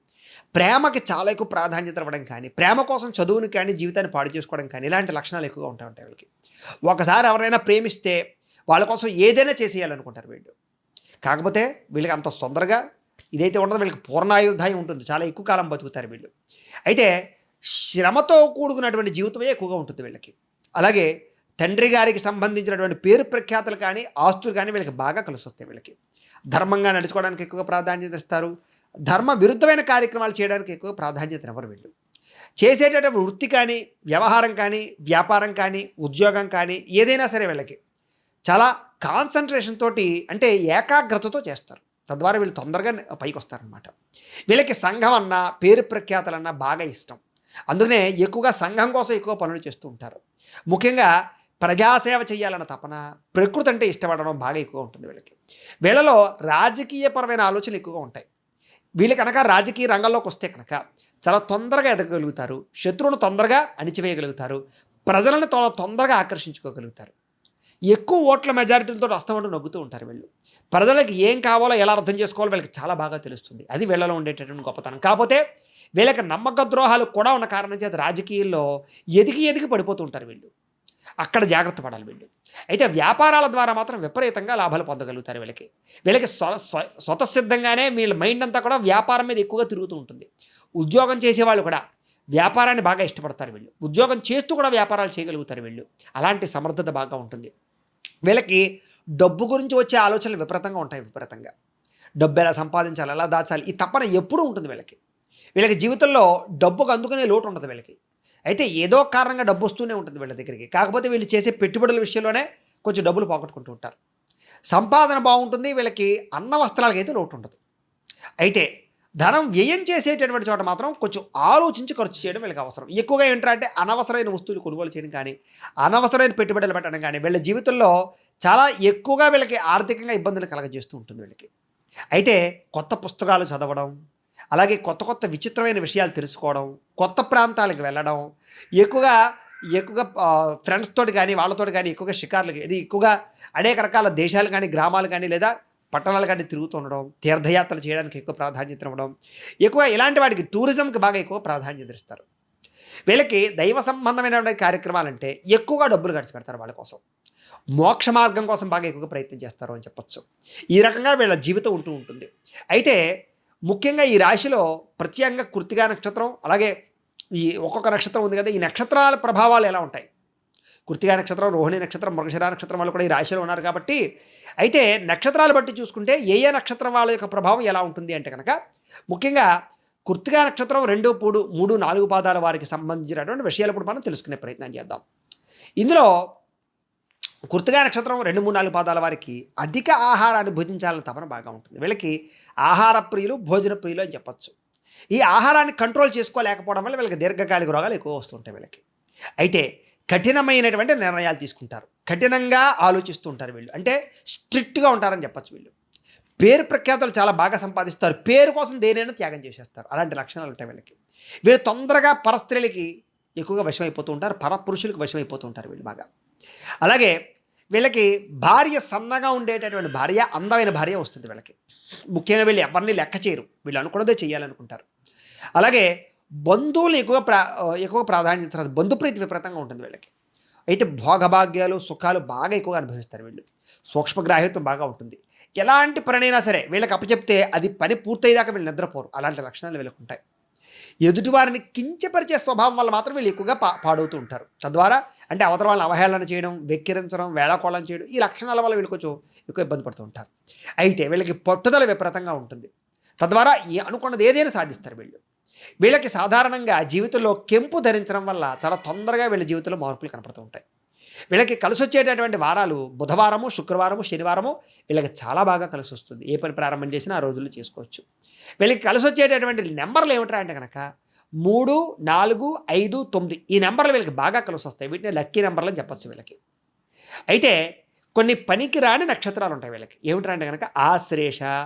ప్రేమకి చాలా ఎక్కువ ప్రాధాన్యత ఇవ్వడం కానీ, ప్రేమ కోసం చదువుని కానీ జీవితాన్ని పాడు చేసుకోవడం కానీ, ఇలాంటి లక్షణాలు ఎక్కువగా ఉంటాయి వీళ్ళకి. ఒకసారి ఎవరైనా ప్రేమిస్తే వాళ్ళ కోసం ఏదైనా చేసేయాలనుకుంటారు వీళ్ళు. కాకపోతే వీళ్ళకి అంత తొందరగా ఇదైతే ఉండదు. వీళ్ళకి పూర్ణాయుర్దాయం ఉంటుంది. చాలా ఎక్కువ కాలం బతుకుతారు వీళ్ళు. అయితే శ్రమతో కూడుకున్నటువంటి జీవితమే ఎక్కువగా ఉంటుంది వీళ్ళకి. అలాగే తండ్రి గారికి సంబంధించినటువంటి పేరు ప్రఖ్యాతులు కానీ, ఆస్తులు కానీ వీళ్ళకి బాగా కలిసి వస్తాయి. వీళ్ళకి ధర్మంగా నడుచుకోవడానికి ఎక్కువ ప్రాధాన్యత ఇస్తారు. ధర్మ విరుద్ధమైన కార్యక్రమాలు చేయడానికి ఎక్కువ ప్రాధాన్యతనివ్వరు వీళ్ళు. చేసేటటువంటి వృత్తి కానీ, వ్యవహారం కానీ, వ్యాపారం కానీ, ఉద్యోగం కానీ ఏదైనా సరే వీళ్ళకి చాలా కాన్సన్ట్రేషన్ తోటి, అంటే ఏకాగ్రతతో చేస్తారు. తద్వారా వీళ్ళు తొందరగా పైకి వస్తారనమాట. వీళ్ళకి సంఘం అన్నా, పేరు ప్రఖ్యాతలన్నా బాగా ఇష్టం. అందుకనే ఎక్కువగా సంఘం కోసం ఎక్కువ పనులు చేస్తూ ఉంటారు. ముఖ్యంగా ప్రజాసేవ చేయాలన్న తపన, ప్రకృతి అంటే ఇష్టపడడం బాగా ఎక్కువ ఉంటుంది వీళ్ళకి. వీళ్ళలో రాజకీయపరమైన ఆలోచనలు ఎక్కువగా ఉంటాయి. వీళ్ళు కనుక రాజకీయ రంగంలోకి వస్తే కనుక చాలా తొందరగా ఎదగగలుగుతారు. శత్రువును తొందరగా అణిచివేయగలుగుతారు. ప్రజలను తొందరగా ఆకర్షించుకోగలుగుతారు. ఎక్కువ ఓట్ల మెజారిటీలతో అస్తమంటూ నొగ్గుతూ ఉంటారు వీళ్ళు. ప్రజలకు ఏం కావాలో ఎలా అర్థం చేసుకోవాలో వీళ్ళకి చాలా బాగా తెలుస్తుంది. అది వీళ్ళలో ఉండేటటువంటి గొప్పతనం. కాకపోతే వీళ్ళకి నమ్మక ద్రోహాలు కూడా ఉన్న కారణం చేత రాజకీయాల్లో ఎదిగి పడిపోతూ ఉంటారు వీళ్ళు. అక్కడ జాగ్రత్త పడాలి వీళ్ళు. అయితే వ్యాపారాల ద్వారా మాత్రం విపరీతంగా లాభాలు పొందగలుగుతారు వీళ్ళకి. వీళ్ళకి స్వతసిద్ధంగానే వీళ్ళ మైండ్ అంతా కూడా వ్యాపారం మీద ఎక్కువగా తిరుగుతూ ఉంటుంది. ఉద్యోగం చేసేవాళ్ళు కూడా వ్యాపారాన్ని బాగా ఇష్టపడతారు వీళ్ళు. ఉద్యోగం చేస్తూ కూడా వ్యాపారాలు చేయగలుగుతారు వీళ్ళు. అలాంటి సమర్థత బాగా ఉంటుంది వీళ్ళకి. డబ్బు గురించి వచ్చే ఆలోచనలు విపరీతంగా ఉంటాయి. విపరీతంగా డబ్బు ఎలా సంపాదించాలి, ఎలా దాచాలి, ఈ తపన ఎప్పుడూ ఉంటుంది వీళ్ళకి. వీళ్ళకి జీవితంలో డబ్బుకు అందుకునే లోటు ఉండదు వీళ్ళకి. అయితే ఏదో కారణంగా డబ్బు వస్తూనే ఉంటుంది వీళ్ళ దగ్గరికి. కాకపోతే వీళ్ళు చేసే పెట్టుబడుల విషయంలోనే కొంచెం డబ్బులు పోగొట్టుకుంటూ ఉంటారు. సంపాదన బాగుంటుంది వీళ్ళకి. అన్న వస్త్రాలకి అయితే లోటు ఉండదు. అయితే ధనం వ్యయం చేసేటటువంటి చోట మాత్రం కొంచెం ఆలోచించి ఖర్చు చేయడం వీళ్ళకి అవసరం. ఎక్కువగా ఏంటంటే అనవసరమైన వస్తువులు కొనుగోలు చేయడం కానీ, అనవసరమైన పెట్టుబడులు పెట్టడం కానీ వీళ్ళ జీవితంలో చాలా ఎక్కువగా వీళ్ళకి ఆర్థికంగా ఇబ్బందులు కలగజేస్తూ ఉంటుంది వీళ్ళకి. అయితే కొత్త పుస్తకాలు చదవడం, అలాగే కొత్త కొత్త విచిత్రమైన విషయాలు తెలుసుకోవడం, కొత్త ప్రాంతాలకు వెళ్ళడం, ఎక్కువగా ఎక్కువగా ఫ్రెండ్స్ తోటి కానీ వాళ్ళతోటి కానీ ఎక్కువగా షికార్లకి ఇది ఎక్కువగా అనేక రకాల దేశాలు కానీ గ్రామాలు కానీ లేదా పట్టణాలు కానీ తిరుగుతూ ఉండడం, తీర్థయాత్రలు చేయడానికి ఎక్కువ ప్రాధాన్యత ఇవ్వడం, ఎక్కువ ఇలాంటి వాటికి టూరిజంకి బాగా ఎక్కువ ప్రాధాన్యత ఇస్తారు. వీళ్ళకి దైవ సంబంధమైనటువంటి కార్యక్రమాలంటే ఎక్కువగా డబ్బులు ఖర్చు పెడతారు వాళ్ళ కోసం. మోక్ష మార్గం కోసం బాగా ఎక్కువగా ప్రయత్నం చేస్తారు అని చెప్పొచ్చు. ఈ రకంగా వీళ్ళ జీవితం ఉంటూ ఉంటుంది. అయితే ముఖ్యంగా ఈ రాశిలో ప్రత్యేకంగా కృత్తికా నక్షత్రం, అలాగే ఈ ఒక్కొక్క నక్షత్రం ఉంది కదా, ఈ నక్షత్రాల ప్రభావాలు ఎలా ఉంటాయి? కృత్తికా నక్షత్రం, రోహిణి నక్షత్రం, మృగశిర నక్షత్రం వాళ్ళు కూడా ఈ రాశిలో ఉన్నారు కాబట్టి, అయితే నక్షత్రాలు బట్టి చూసుకుంటే ఏ ఏ నక్షత్రం వాళ్ళ యొక్క ప్రభావం ఎలా ఉంటుంది అంటే కనుక, ముఖ్యంగా కృత్తికా నక్షత్రం 2, 3, 4 పాదాల వారికి సంబంధించినటువంటి విషయాలు ఇప్పుడు మనం తెలుసుకునే ప్రయత్నం చేద్దాం. ఇందులో కృత్తికా నక్షత్రం 2, 3, 4 పాదాల వారికి అధిక ఆహారాన్ని భుజించాలని తపన బాగా ఉంటుంది. వీళ్ళకి ఆహార ప్రియులు, భోజన ప్రియులు అని చెప్పచ్చు. ఈ ఆహారాన్ని కంట్రోల్ చేసుకోలేకపోవడం వల్ల వీళ్ళకి దీర్ఘకాలిక రోగాలు ఎక్కువ వస్తుంటాయి వీళ్ళకి. అయితే కఠినమైనటువంటి నిర్ణయాలు తీసుకుంటారు, కఠినంగా ఆలోచిస్తూ ఉంటారు వీళ్ళు, అంటే స్ట్రిక్ట్గా ఉంటారని చెప్పచ్చు. వీళ్ళు పేరు ప్రఖ్యాతులు చాలా బాగా సంపాదిస్తారు, పేరు కోసం దేనైనా త్యాగం చేసేస్తారు. అలాంటి లక్షణాలు ఉంటాయి వీళ్ళకి. వీళ్ళు తొందరగా పరస్త్రీలకి ఎక్కువగా వశమైపోతూ ఉంటారు, పరపురుషులకు వశమైపోతూ ఉంటారు వీళ్ళు బాగా. అలాగే వీళ్ళకి భార్య సన్నగా ఉండేటటువంటి భార్య, అందమైన భార్య వస్తుంది వీళ్ళకి. ముఖ్యంగా వీళ్ళు ఎవరిని లెక్క చేయరు, వీళ్ళు అనుకున్నదే చేయాలనుకుంటారు. అలాగే బంధువులు ఎక్కువ ప్రాధాన్యత ఇస్తారు, బంధుప్రీతి విపరీతంగా ఉంటుంది వీళ్ళకి. అయితే భోగభాగ్యాలు, సుఖాలు బాగా ఎక్కువగా అనుభవిస్తారు వీళ్ళు. సూక్ష్మగ్రాహ్యత్వం బాగా ఉంటుంది. ఎలాంటి పనైనా సరే వీళ్ళకి అప్పచెప్తే అది పని పూర్తయ్యేదాకా వీళ్ళు నిద్రపోరు. అలాంటి లక్షణాలు వీళ్ళకి ఉంటాయి. ఎదుటివారిని కించపరిచే స్వభావం వల్ల మాత్రం వీళ్ళు ఎక్కువగా పాడవుతూ ఉంటారు. తద్వారా అంటే అవతల వాళ్ళని అవహేళన చేయడం, వెక్కిరించడం, వేళాకోళం చేయడం, ఈ లక్షణాల వల్ల వీళ్ళు కొంచెం ఎక్కువ ఇబ్బంది పడుతూ ఉంటారు. అయితే వీళ్ళకి పట్టుదల విపరీతంగా ఉంటుంది. తద్వారా అనుకున్నది ఏదైనా సాధిస్తారు వీళ్ళు. వీళ్ళకి సాధారణంగా జీవితంలో కెంపు ధరించడం వల్ల చాలా తొందరగా వీళ్ళ జీవితంలో మార్పులు కనపడుతూ ఉంటాయి. వీళ్ళకి కలిసి వచ్చేటటువంటి వారాలు బుధవారము, శుక్రవారము, శనివారము వీళ్ళకి చాలా బాగా కలిసి వస్తుంది. ఏ పని ప్రారంభం చేసినా ఆ రోజుల్లో చేసుకోవచ్చు. వీళ్ళకి కలిసి వచ్చేటటువంటి నెంబర్లు ఏమిటా అంటే కనుక 3, 4, 5, 9 ఈ నెంబర్లు వీళ్ళకి బాగా కలిసి వస్తాయి. వీటిని లక్కీ నెంబర్లు అని చెప్పచ్చు వీళ్ళకి. అయితే కొన్ని పనికి రాని నక్షత్రాలు ఉంటాయి వీళ్ళకి. ఏమిటా అంటే కనుక ఆశ్లేష,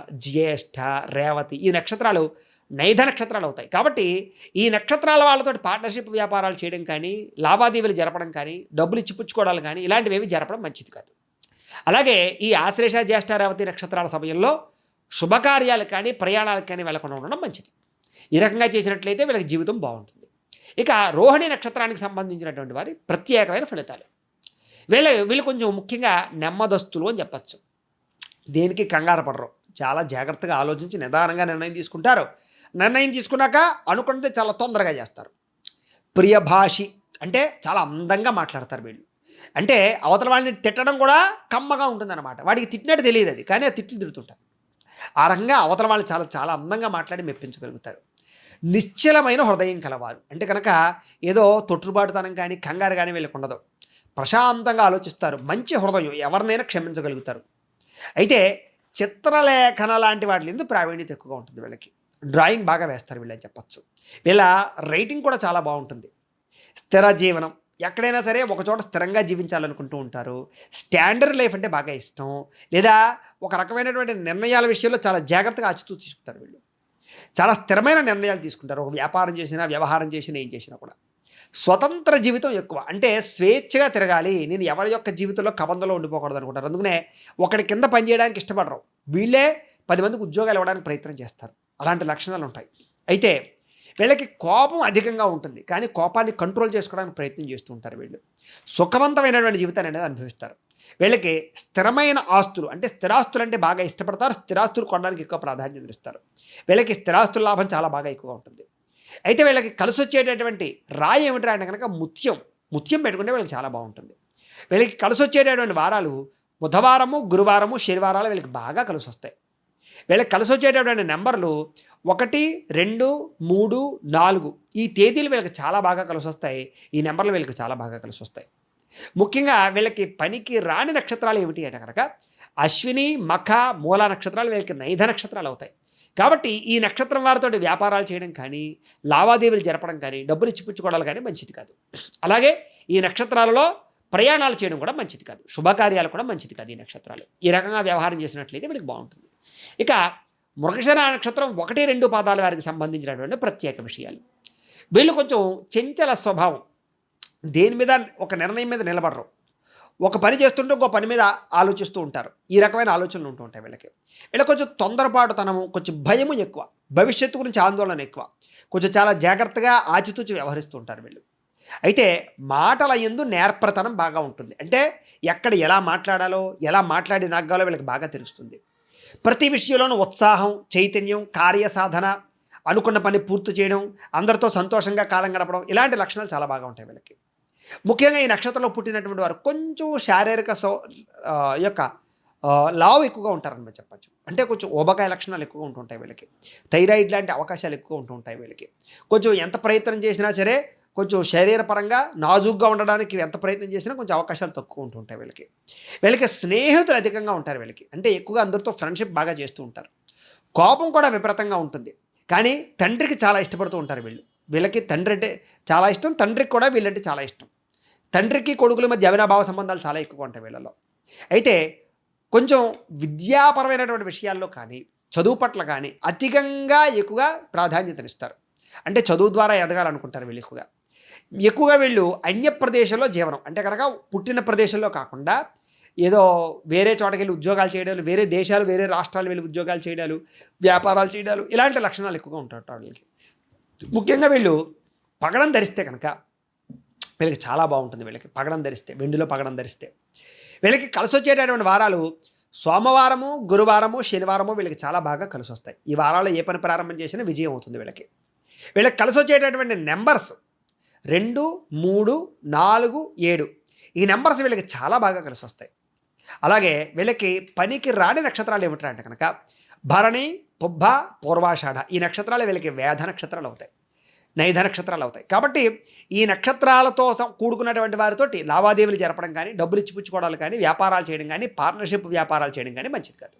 జ్యేష్ఠ, రేవతి ఈ నక్షత్రాలు నైధ నక్షత్రాలు అవుతాయి. కాబట్టి ఈ నక్షత్రాల వాళ్ళతో పార్ట్నర్షిప్ వ్యాపారాలు చేయడం కానీ, లావాదేవీలు జరపడం కానీ, డబ్బులు ఇచ్చిపుచ్చుకోవడాలు కానీ ఇలాంటివి జరపడం మంచిది కాదు. అలాగే ఈ ఆశ్లేష, జ్యేష్ఠ, రేవతి నక్షత్రాల సమయంలో శుభకార్యాలకు కానీ, ప్రయాణాలకు కానీ వెళ్ళకుండా ఉండడం మంచిది. ఈ రకంగా చేసినట్లయితే వీళ్ళకి జీవితం బాగుంటుంది. ఇక రోహిణి నక్షత్రానికి సంబంధించినటువంటి వారి ప్రత్యేకమైన ఫలితాలు. వీళ్ళు కొంచెం ముఖ్యంగా నెమ్మదస్తులు అని చెప్పచ్చు. దేనికి కంగారు పడరు, చాలా జాగ్రత్తగా ఆలోచించి నిదానంగా నిర్ణయం తీసుకుంటారు. నిర్ణయం తీసుకున్నాక అనుకున్నది చాలా తొందరగా చేస్తారు. ప్రియభాషి అంటే చాలా అందంగా మాట్లాడతారు వీళ్ళు. అంటే అవతల వాళ్ళని తిట్టడం కూడా కమ్మగా ఉంటుందన్నమాట. వాడికి తిట్టినట్టు తెలియదు అది, కానీ ఆ తిట్లు తిడుతుంటారు. ఆ రకంగా అవతల వాళ్ళు చాలా చాలా అందంగా మాట్లాడి మెప్పించగలుగుతారు. నిశ్చలమైన హృదయం కలవారు అంటే కనుక ఏదో తొట్టుబాటుతనం కానీ కంగారు కానీ వీళ్ళకి ఉండదు. ప్రశాంతంగా ఆలోచిస్తారు, మంచి హృదయం, ఎవరినైనా క్షమించగలుగుతారు. అయితే చిత్రలేఖన లాంటి వాటి ఎందుకు ప్రావీణ్యత ఎక్కువగా ఉంటుంది వీళ్ళకి. డ్రాయింగ్ బాగా వేస్తారు వీళ్ళని చెప్పచ్చు. వీళ్ళ రైటింగ్ కూడా చాలా బాగుంటుంది. స్థిర జీవనం, ఎక్కడైనా సరే ఒకచోట స్థిరంగా జీవించాలనుకుంటూ ఉంటారు. స్టాండర్డ్ లైఫ్ అంటే బాగా ఇష్టం, లేదా ఒక రకమైనటువంటి నిర్ణయాల విషయంలో చాలా జాగ్రత్తగా ఆచితూ తీసుకుంటారు వీళ్ళు. చాలా స్థిరమైన నిర్ణయాలు తీసుకుంటారు. ఒక వ్యాపారం చేసినా, వ్యవహారం చేసినా, ఏం చేసినా కూడా. స్వతంత్ర జీవితం ఎక్కువ, అంటే స్వేచ్ఛగా తిరగాలి, నేను ఎవరి యొక్క జీవితంలో కబంధంలో ఉండిపోకూడదు అనుకుంటారు. అందుకనే ఒకటి కింద పనిచేయడానికి ఇష్టపడరు. వీళ్ళే 10 మందికి ఉద్యోగాలు ఇవ్వడానికి ప్రయత్నం చేస్తారు. అలాంటి లక్షణాలు ఉంటాయి. అయితే వీళ్ళకి కోపం అధికంగా ఉంటుంది, కానీ కోపాన్ని కంట్రోల్ చేసుకోవడానికి ప్రయత్నం చేస్తూ ఉంటారు వీళ్ళు. సుఖవంతమైనటువంటి జీవితాన్ని అనేది అనుభవిస్తారు. వీళ్ళకి స్థిరమైన ఆస్తులు అంటే స్థిరాస్తులు అంటే బాగా ఇష్టపడతారు. స్థిరాస్తులు కొనడానికి ఎక్కువ ప్రాధాన్యత ఇస్తారు. వీళ్ళకి స్థిరాస్తుల లాభం చాలా బాగా ఎక్కువగా ఉంటుంది. అయితే వీళ్ళకి కలిసి వచ్చేటటువంటి రాయి ఏమిటంటే అంటే కనుక ముత్యం పెట్టుకుంటే వీళ్ళకి చాలా బాగుంటుంది. వీళ్ళకి కలిసి వచ్చేటటువంటి వారాలు బుధవారము, గురువారము, శనివారాలు వీళ్ళకి బాగా కలిసి వస్తాయి. వీళ్ళకి కలిసి వచ్చేటటువంటి నెంబర్లు 1, 2, 3, 4 ఈ తేదీలు వీళ్ళకి చాలా బాగా కలిసి వస్తాయి. ఈ నెంబర్లు వీళ్ళకి చాలా బాగా కలిసి వస్తాయి. ముఖ్యంగా వీళ్ళకి పనికి రాని నక్షత్రాలు ఏమిటి అంటే కనుక అశ్విని, మఖ, మూల నక్షత్రాలు వీళ్ళకి నైధ నక్షత్రాలు అవుతాయి. కాబట్టి ఈ నక్షత్రం వారితో వ్యాపారాలు చేయడం కానీ, లావాదేవీలు జరపడం కానీ, డబ్బులు ఇచ్చిపుచ్చుకోవడాలు కానీ మంచిది కాదు. అలాగే ఈ నక్షత్రాలలో ప్రయాణాలు చేయడం కూడా మంచిది కాదు. శుభకార్యాలు కూడా మంచిది కాదు. ఈ నక్షత్రాలు ఈ రకంగా వ్యవహారం చేసినట్లయితే వీళ్ళకి బాగుంటుంది. ఇక మృగశిర నక్షత్రం 1, 2 పాదాల వారికి సంబంధించినటువంటి ప్రత్యేక విషయాలు. వీళ్ళు కొంచెం చంచల స్వభావం, దేని మీద ఒక నిర్ణయం మీద నిలబడరు. ఒక పని చేస్తుంటే ఇంకో పని మీద ఆలోచిస్తూ ఉంటారు. ఈ రకమైన ఆలోచనలు ఉంటూ ఉంటాయి వీళ్ళకి. వీళ్ళకి కొంచెం తొందరపాటుతనము, కొంచెం భయము ఎక్కువ, భవిష్యత్తు గురించి ఆందోళన ఎక్కువ, కొంచెం చాలా జాగ్రత్తగా ఆచితూచి వ్యవహరిస్తూ ఉంటారు వీళ్ళు. అయితే మాటల యందు నేర్పరతనం బాగా ఉంటుంది. అంటే ఎక్కడ ఎలా మాట్లాడాలో, ఎలా మాట్లాడి నగ్గాలో వీళ్ళకి బాగా తెలుస్తుంది. ప్రతి విషయంలోనూ ఉత్సాహం, చైతన్యం, కార్యసాధన, అనుకున్న పని పూర్తి చేయడం, అందరితో సంతోషంగా కాలం గడపడం, ఇలాంటి లక్షణాలు చాలా బాగా ఉంటాయి వీళ్ళకి. ముఖ్యంగా ఈ నక్షత్రంలో పుట్టినటువంటి వారు కొంచెం శారీరక యొక్క లావు ఎక్కువగా ఉంటారని మనం చెప్పచ్చు. అంటే కొంచెం ఊబకాయ లక్షణాలు ఎక్కువగా ఉంటుంటాయి వీళ్ళకి. థైరాయిడ్ లాంటి అవకాశాలు ఎక్కువ ఉంటూ ఉంటాయి వీళ్ళకి. కొంచెం ఎంత ప్రయత్నం చేసినా సరే కొంచెం శరీరపరంగా నాజూగ్గా ఉండడానికి ఎంత ప్రయత్నం చేసినా కొంచెం అవకాశాలు తక్కువ ఉంటుంటాయి వీళ్ళకి. వీళ్ళకి స్నేహితులు అధికంగా ఉంటారు వీళ్ళకి. అంటే ఎక్కువగా అందరితో ఫ్రెండ్షిప్ బాగా చేస్తూ ఉంటారు. కోపం కూడా విపరీతంగా ఉంటుంది. కానీ తండ్రికి చాలా ఇష్టపడుతూ ఉంటారు వీళ్ళు. వీళ్ళకి తండ్రి అంటే చాలా ఇష్టం, తండ్రికి కూడా వీళ్ళంటే చాలా ఇష్టం. తండ్రికి కొడుకుల మధ్య అవినాభావ సంబంధాలు చాలా ఎక్కువగా ఉంటాయి వీళ్ళలో. అయితే కొంచెం విద్యాపరమైనటువంటి విషయాల్లో కానీ, చదువు పట్ల కానీ అధికంగా ఎక్కువగా ప్రాధాన్యతనిస్తారు. అంటే చదువు ద్వారా ఎదగాలనుకుంటారు వీళ్ళు ఎక్కువగా వీళ్ళు అన్య ప్రదేశంలో జీవనం, అంటే కనుక పుట్టిన ప్రదేశంలో కాకుండా ఏదో వేరే చోటకి వెళ్ళి ఉద్యోగాలు చేయడాలు, వేరే దేశాలు, వేరే రాష్ట్రాలు వెళ్ళి ఉద్యోగాలు చేయడాలు, వ్యాపారాలు చేయడాలు, ఇలాంటి లక్షణాలు ఎక్కువగా ఉంటారు వీళ్ళకి. ముఖ్యంగా వీళ్ళు పగడం ధరిస్తే కనుక వీళ్ళకి చాలా బాగుంటుంది. వీళ్ళకి పగడం ధరిస్తే, వెండిలో పగడం ధరిస్తే వీళ్ళకి కలిసి వచ్చేటటువంటి వారాలు సోమవారము, గురువారము, శనివారము వీళ్ళకి చాలా బాగా కలిసి వస్తాయి. ఈ వారాల్లో ఏ పని ప్రారంభం చేసినా విజయం అవుతుంది వీళ్ళకి. వీళ్ళకి కలిసి వచ్చేటటువంటి నెంబర్స్ 2, 3, 4, 7 ఈ నెంబర్స్ వీళ్ళకి చాలా బాగా కలిసి వస్తాయి. అలాగే వీళ్ళకి పనికి రాని నక్షత్రాలు ఏమిటంటే అంటే కనుక భరణి, పుబ్బ, పూర్వాషాఢ ఈ నక్షత్రాలు వీళ్ళకి వేధ నక్షత్రాలు అవుతాయి, నైధ నక్షత్రాలు అవుతాయి. కాబట్టి ఈ నక్షత్రాలతో కూడుకున్నటువంటి వారితోటి లావాదేవీలు జరపడం కానీ, డబ్బులు ఇచ్చిపుచ్చుకోవడాలు కానీ, వ్యాపారాలు చేయడం కానీ, పార్ట్నర్షిప్ వ్యాపారాలు చేయడం కానీ మంచిది కాదు.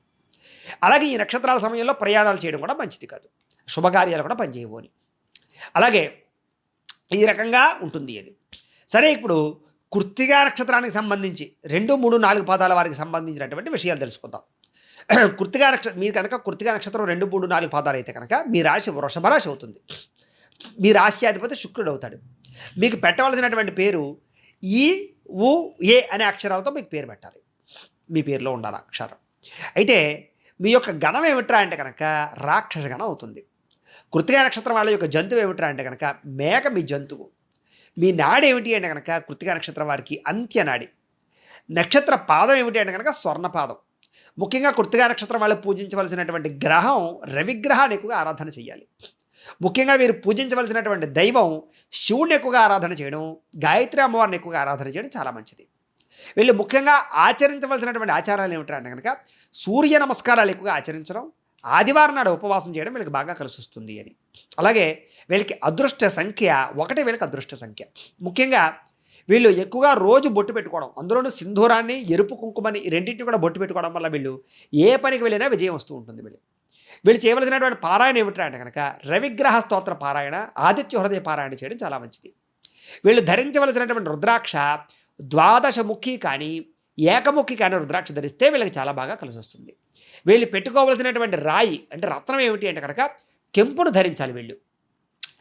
అలాగే ఈ నక్షత్రాల సమయంలో ప్రయాణాలు చేయడం కూడా మంచిది కాదు. శుభకార్యాలు కూడా పనిచేయవు అని. అలాగే ఈ రకంగా ఉంటుంది అని. సరే, ఇప్పుడు కృత్తికా నక్షత్రానికి సంబంధించి 2, 3, 4 పాదాల వారికి సంబంధించినటువంటి విషయాలు తెలుసుకుందాం. కృత్తికా నక్షత్రం మీరు కనుక కృత్తికా నక్షత్రం 2, 3, 4 పాదాలు అయితే కనుక మీ రాశి వృషభ రాశి అవుతుంది. మీ రాశ్యాధిపతి శుక్రుడు అవుతాడు. మీకు పెట్టవలసినటువంటి పేరు ఈ, ఉ, ఏ అనే అక్షరాలతో మీకు పేరు పెట్టాలి. మీ పేరులో ఉండాలి అక్షరం. అయితే మీ యొక్క గణం ఏమిట్రా అంటే కనుక రాక్షస గణం అవుతుంది. కృత్తికా నక్షత్రం వాళ్ళ యొక్క జంతువు ఏమిట్రా అంటే కనుక మేక మీ జంతువు. మీ నాడి ఏమిటి అంటే కనుక కృత్తికా నక్షత్రం వారికి అంత్యనాడి. నక్షత్ర పాదం ఏమిటి అంటే కనుక స్వర్ణపాదం. ముఖ్యంగా కృత్తికా నక్షత్రం వాళ్ళు పూజించవలసినటువంటి గ్రహం రవిగ్రహాన్ని ఎక్కువగా ఆరాధన చేయాలి. ముఖ్యంగా వీరు పూజించవలసినటువంటి దైవం శివుడిని ఎక్కువగా ఆరాధన చేయడం, గాయత్రి అమ్మవారిని ఎక్కువగా ఆరాధన చేయడం చాలా మంచిది. వీళ్ళు ముఖ్యంగా ఆచరించవలసినటువంటి ఆచారాలు ఏమిటంటే కనుక సూర్య నమస్కారాలు ఎక్కువగా ఆచరించడం, ఆదివారం నాడు ఉపవాసం చేయడం వీళ్ళకి బాగా కలిసి వస్తుంది అని. అలాగే వీళ్ళకి అదృష్ట సంఖ్య 1 వీళ్ళకి అదృష్ట సంఖ్య. ముఖ్యంగా వీళ్ళు ఎక్కువగా రోజు బొట్టు పెట్టుకోవడం, అందులోనూ సింధూరాన్ని, ఎరుపు కుంకుమని రెండింటిని కూడా బొట్టు పెట్టుకోవడం వల్ల వీళ్ళు ఏ పనికి వెళ్ళినా విజయం వస్తూ ఉంటుంది. వీళ్ళు చేయవలసినటువంటి పారాయణ ఏమిటంటే అంటే కనుక రవిగ్రహ స్తోత్ర పారాయణ, ఆదిత్య హృదయ పారాయణ చేయడం చాలా మంచిది. వీళ్ళు ధరించవలసినటువంటి రుద్రాక్ష 12 ముఖి కానీ, ఏకముఖి కానీ రుద్రాక్ష ధరిస్తే వీళ్ళకి చాలా బాగా కలిసి వస్తుంది. వీళ్ళు పెట్టుకోవలసినటువంటి రాయి అంటే రత్నం ఏమిటి అంటే కనుక కెంపును ధరించాలి వీళ్ళు.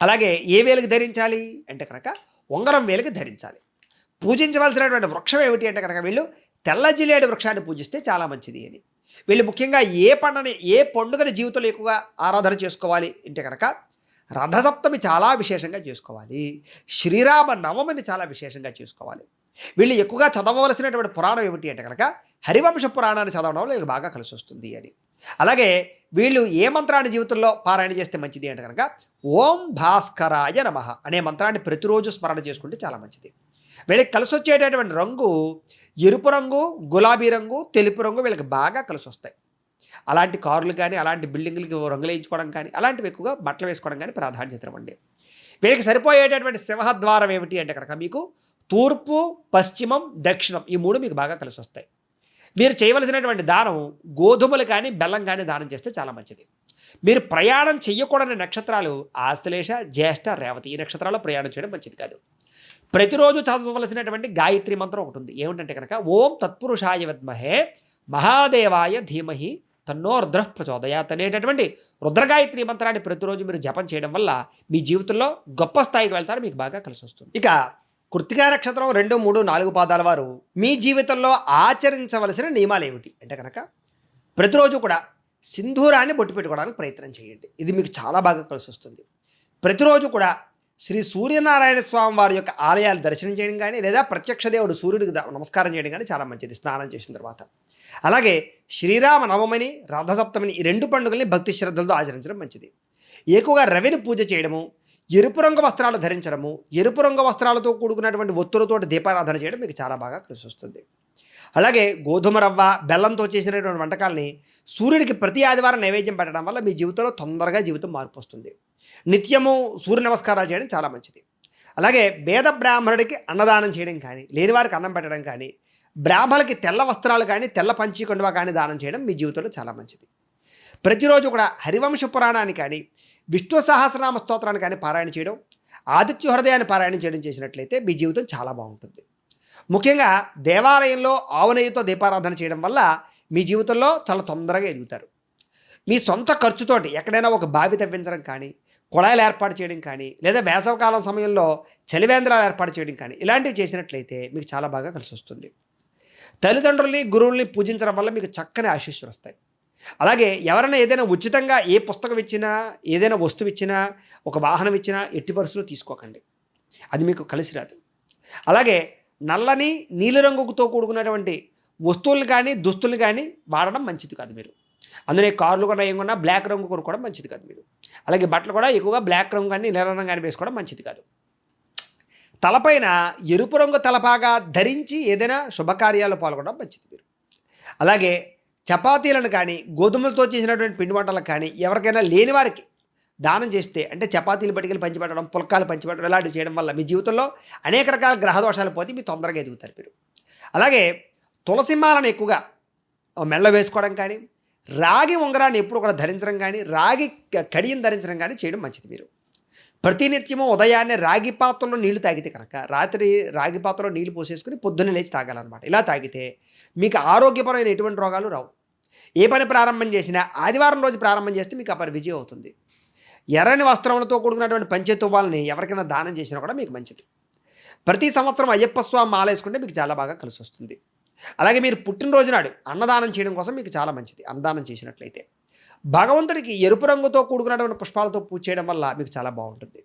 అలాగే ఏ వేలికి ధరించాలి అంటే కనుక ఉంగరం వేలికి ధరించాలి. పూజించవలసినటువంటి వృక్షం ఏమిటి అంటే కనుక వీళ్ళు తెల్ల జిల్లేడు వృక్షాన్ని పూజిస్తే చాలా మంచిది అని. వీళ్ళు ముఖ్యంగా ఏ పండుగని జీవితంలో ఎక్కువగా ఆరాధన చేసుకోవాలి అంటే కనుక రథసప్తమి చాలా విశేషంగా చేసుకోవాలి, శ్రీరామ నవమిని చాలా విశేషంగా చేసుకోవాలి. వీళ్ళు ఎక్కువగా చదవవలసినటువంటి పురాణం ఏమిటి అంటే కనుక హరివంశ పురాణాన్ని చదవడం వల్ల వీళ్ళకి బాగా కలిసి వస్తుంది అని. అలాగే వీళ్ళు ఏ మంత్రాన్ని జీవితంలో పారాయణ చేస్తే మంచిది అంటే కనుక ఓం భాస్కరాయ నమః అనే మంత్రాన్ని ప్రతిరోజు స్మరణ చేసుకుంటే చాలా మంచిది. వీళ్ళకి కలిసి వచ్చేటటువంటి రంగు ఎరుపు రంగు, గులాబీ రంగు, తెలుపు రంగు వీళ్ళకి బాగా కలిసి వస్తాయి. అలాంటి కార్లు కానీ, అలాంటి బిల్డింగులకి రంగులు వేయించుకోవడం కానీ, అలాంటివి ఎక్కువగా బట్టలు వేసుకోవడం కానీ ప్రాధాన్యత ఇవ్వండి. వీళ్ళకి సరిపోయేటటువంటి సింహద్వారం ఏమిటి అంటే కనుక మీకు తూర్పు, పశ్చిమం, దక్షిణం ఈ 3 మీకు బాగా కలిసి వస్తాయి. మీరు చేయవలసినటువంటి దానం గోధుమలు కానీ బెల్లం కానీ దానం చేస్తే చాలా మంచిది. మీరు ప్రయాణం చేయకూడని నక్షత్రాలు ఆశ్లేష, జ్యేష్ఠ, రేవతి. ఈ నక్షత్రాల్లో ప్రయాణం చేయడం మంచిది కాదు. ప్రతిరోజు చదవవలసినటువంటి గాయత్రి మంత్రం ఒకటి ఉంది. ఏమిటంటే కనుక ఓం తత్పురుషాయ విద్మహే మహాదేవాయ ధీమహి తన్నో రుద్రః ప్రచోదయాత్ అనేటటువంటి రుద్రగాయత్రి మంత్రాన్ని ప్రతిరోజు మీరు జపం చేయడం వల్ల మీ జీవితంలో గొప్ప స్థాయికి వెళ్తారు, మీకు బాగా కలిసి వస్తుంది. ఇక కృత్తికా నక్షత్రం 2, 3, 4 పాదాల వారు మీ జీవితంలో ఆచరించవలసిన నియమాలు ఏమిటి అంటే కనుక ప్రతిరోజు కూడా సింధూరాన్ని బొట్టు పెట్టుకోవడానికి ప్రయత్నం చేయండి. ఇది మీకు చాలా బాగా కలిసి వస్తుంది. ప్రతిరోజు కూడా శ్రీ సూర్యనారాయణ స్వామి వారి యొక్క ఆలయాలు దర్శనం చేయడం కానీ లేదా ప్రత్యక్ష దేవుడు సూర్యుడికి నమస్కారం చేయడం కానీ చాలా మంచిది స్నానం చేసిన తర్వాత. అలాగే శ్రీరామ నవమిని, రథసప్తమిని, ఈ 2 పండుగల్ని భక్తి శ్రద్ధలతో ఆచరించడం మంచిది. ఎక్కువగా రవిని పూజ చేయడము, ఎరుపు రంగు వస్త్రాలు ధరించడము, ఎరుపు రంగు వస్త్రాలతో కూడుకున్నటువంటి ఒత్తులతో దీపారాధన చేయడం మీకు చాలా బాగా కలిసి వస్తుంది. అలాగే గోధుమ రవ్వ, బెల్లంతో చేసినటువంటి వంటకాలని సూర్యుడికి ప్రతి ఆదివారం నైవేద్యం పెట్టడం వల్ల మీ జీవితంలో తొందరగా జీవితం మార్పు వస్తుంది. నిత్యము సూర్య నమస్కారాలు చేయడం చాలా మంచిది. అలాగే పేద బ్రాహ్మణుడికి అన్నదానం చేయడం కానీ, లేనివారికి అన్నం పెట్టడం కానీ, బ్రాహ్మణులకి తెల్ల వస్త్రాలు కానీ, తెల్ల పంచి కండువా కానీ దానం చేయడం మీ జీవితంలో చాలా మంచిది. ప్రతిరోజు కూడా హరివంశ పురాణాన్ని కానీ, విష్ణు సహస్రనామ స్తోత్రాన్ని కానీ పారాయణ చేయడం, ఆదిత్య హృదయాన్ని పారాయణం చేయడం చేసినట్లయితే మీ జీవితం చాలా బాగుంటుంది. ముఖ్యంగా దేవాలయంలో ఆవు నెయ్యితో దీపారాధన చేయడం వల్ల మీ జీవితంలో చాలా తొందరగా ఎదుగుతారు. మీ సొంత ఖర్చుతోటి ఎక్కడైనా ఒక బావి తవ్వించడం కానీ, కుళాయిలు ఏర్పాటు చేయడం కానీ, లేదా వేసవకాలం సమయంలో చలివేంద్రాలు ఏర్పాటు చేయడం కానీ ఇలాంటివి చేసినట్లయితే మీకు చాలా బాగా కలిసి వస్తుంది. తల్లిదండ్రుల్ని, గురువుల్ని పూజించడం వల్ల మీకు చక్కని ఆశీస్సులు వస్తాయి. అలాగే ఎవరైనా ఏదైనా ఉచితంగా ఏ పుస్తకం ఇచ్చినా, ఏదైనా వస్తువు ఇచ్చినా, ఒక వాహనం ఇచ్చినా ఎట్టి పరిస్థితుల్లో తీసుకోకండి, అది మీకు కలిసి రాదు. అలాగే నల్లని, నీలిరంగుతో కూడుకున్నటువంటి వస్తువులు కానీ, దుస్తులు కానీ వాడడం మంచిది కాదు. మీరు అందులో కార్లు కూడా ఏమన్నా బ్లాక్ రంగు కొనుక్కోవడం మంచిది కాదు. మీరు అలాగే బట్టలు కూడా ఎక్కువగా బ్లాక్ రంగు కానీ, నీల రంగు కానీ వేసుకోవడం మంచిది కాదు. తలపైన ఎరుపు రంగు తలపాగా ధరించి ఏదైనా శుభకార్యాల్లో పాల్గొనడం మంచిది. మీరు అలాగే చపాతీలను కానీ, గోధుమలతో చేసినటువంటి పిండి వంటలకు కానీ ఎవరికైనా లేని వారికి దానం చేస్తే, అంటే చపాతీలు పట్టుకెళ్ళి పంచిపెట్టడం, పుల్కాలు పంచిపెట్టడం ఇలాంటివి చేయడం వల్ల మీ జీవితంలో అనేక రకాల గ్రహదోషాలు పోతే మీరు తొందరగా ఎదుగుతారు. మీరు అలాగే తులసిమాలను ఎక్కువగా మెల్ల వేసుకోవడం కానీ, రాగి ఉంగరాన్ని ఎప్పుడు కూడా ధరించడం కానీ, రాగి కడియం ధరించడం కానీ చేయడం మంచిది. మీరు ప్రతినిత్యము ఉదయాన్నే రాగి పాత్రలో నీళ్లు తాగితే కనుక రాత్రి రాగి పాత్రలో నీళ్లు పోసేసుకుని పొద్దున్నే లేచి తాగాలన్నమాట. ఇలా తాగితే మీకు ఆరోగ్యపరమైన ఎటువంటి రోగాలు రావు. ఏ పని ప్రారంభం చేసినా ఆదివారం రోజు ప్రారంభం చేస్తే మీకు ఆ పని విజయం అవుతుంది. ఎర్రని వస్త్రములతో కూడుకున్నటువంటి పంచె తువ్వాలని ఎవరికైనా దానం చేసినా కూడా మీకు మంచిది. ప్రతి సంవత్సరం అయ్యప్ప స్వామి మాల వేసుకుంటే మీకు చాలా బాగా కలిసి వస్తుంది. అలాగే మీరు పుట్టినరోజు నాడు అన్నదానం చేయడం కోసం మీకు చాలా మంచిది. అన్నదానం చేసినట్లయితే భగవంతుడికి ఎరుపు రంగుతో కూడుకున్నటువంటి పుష్పాలతో పూజ చేయడం వల్ల మీకు చాలా బాగుంటుంది.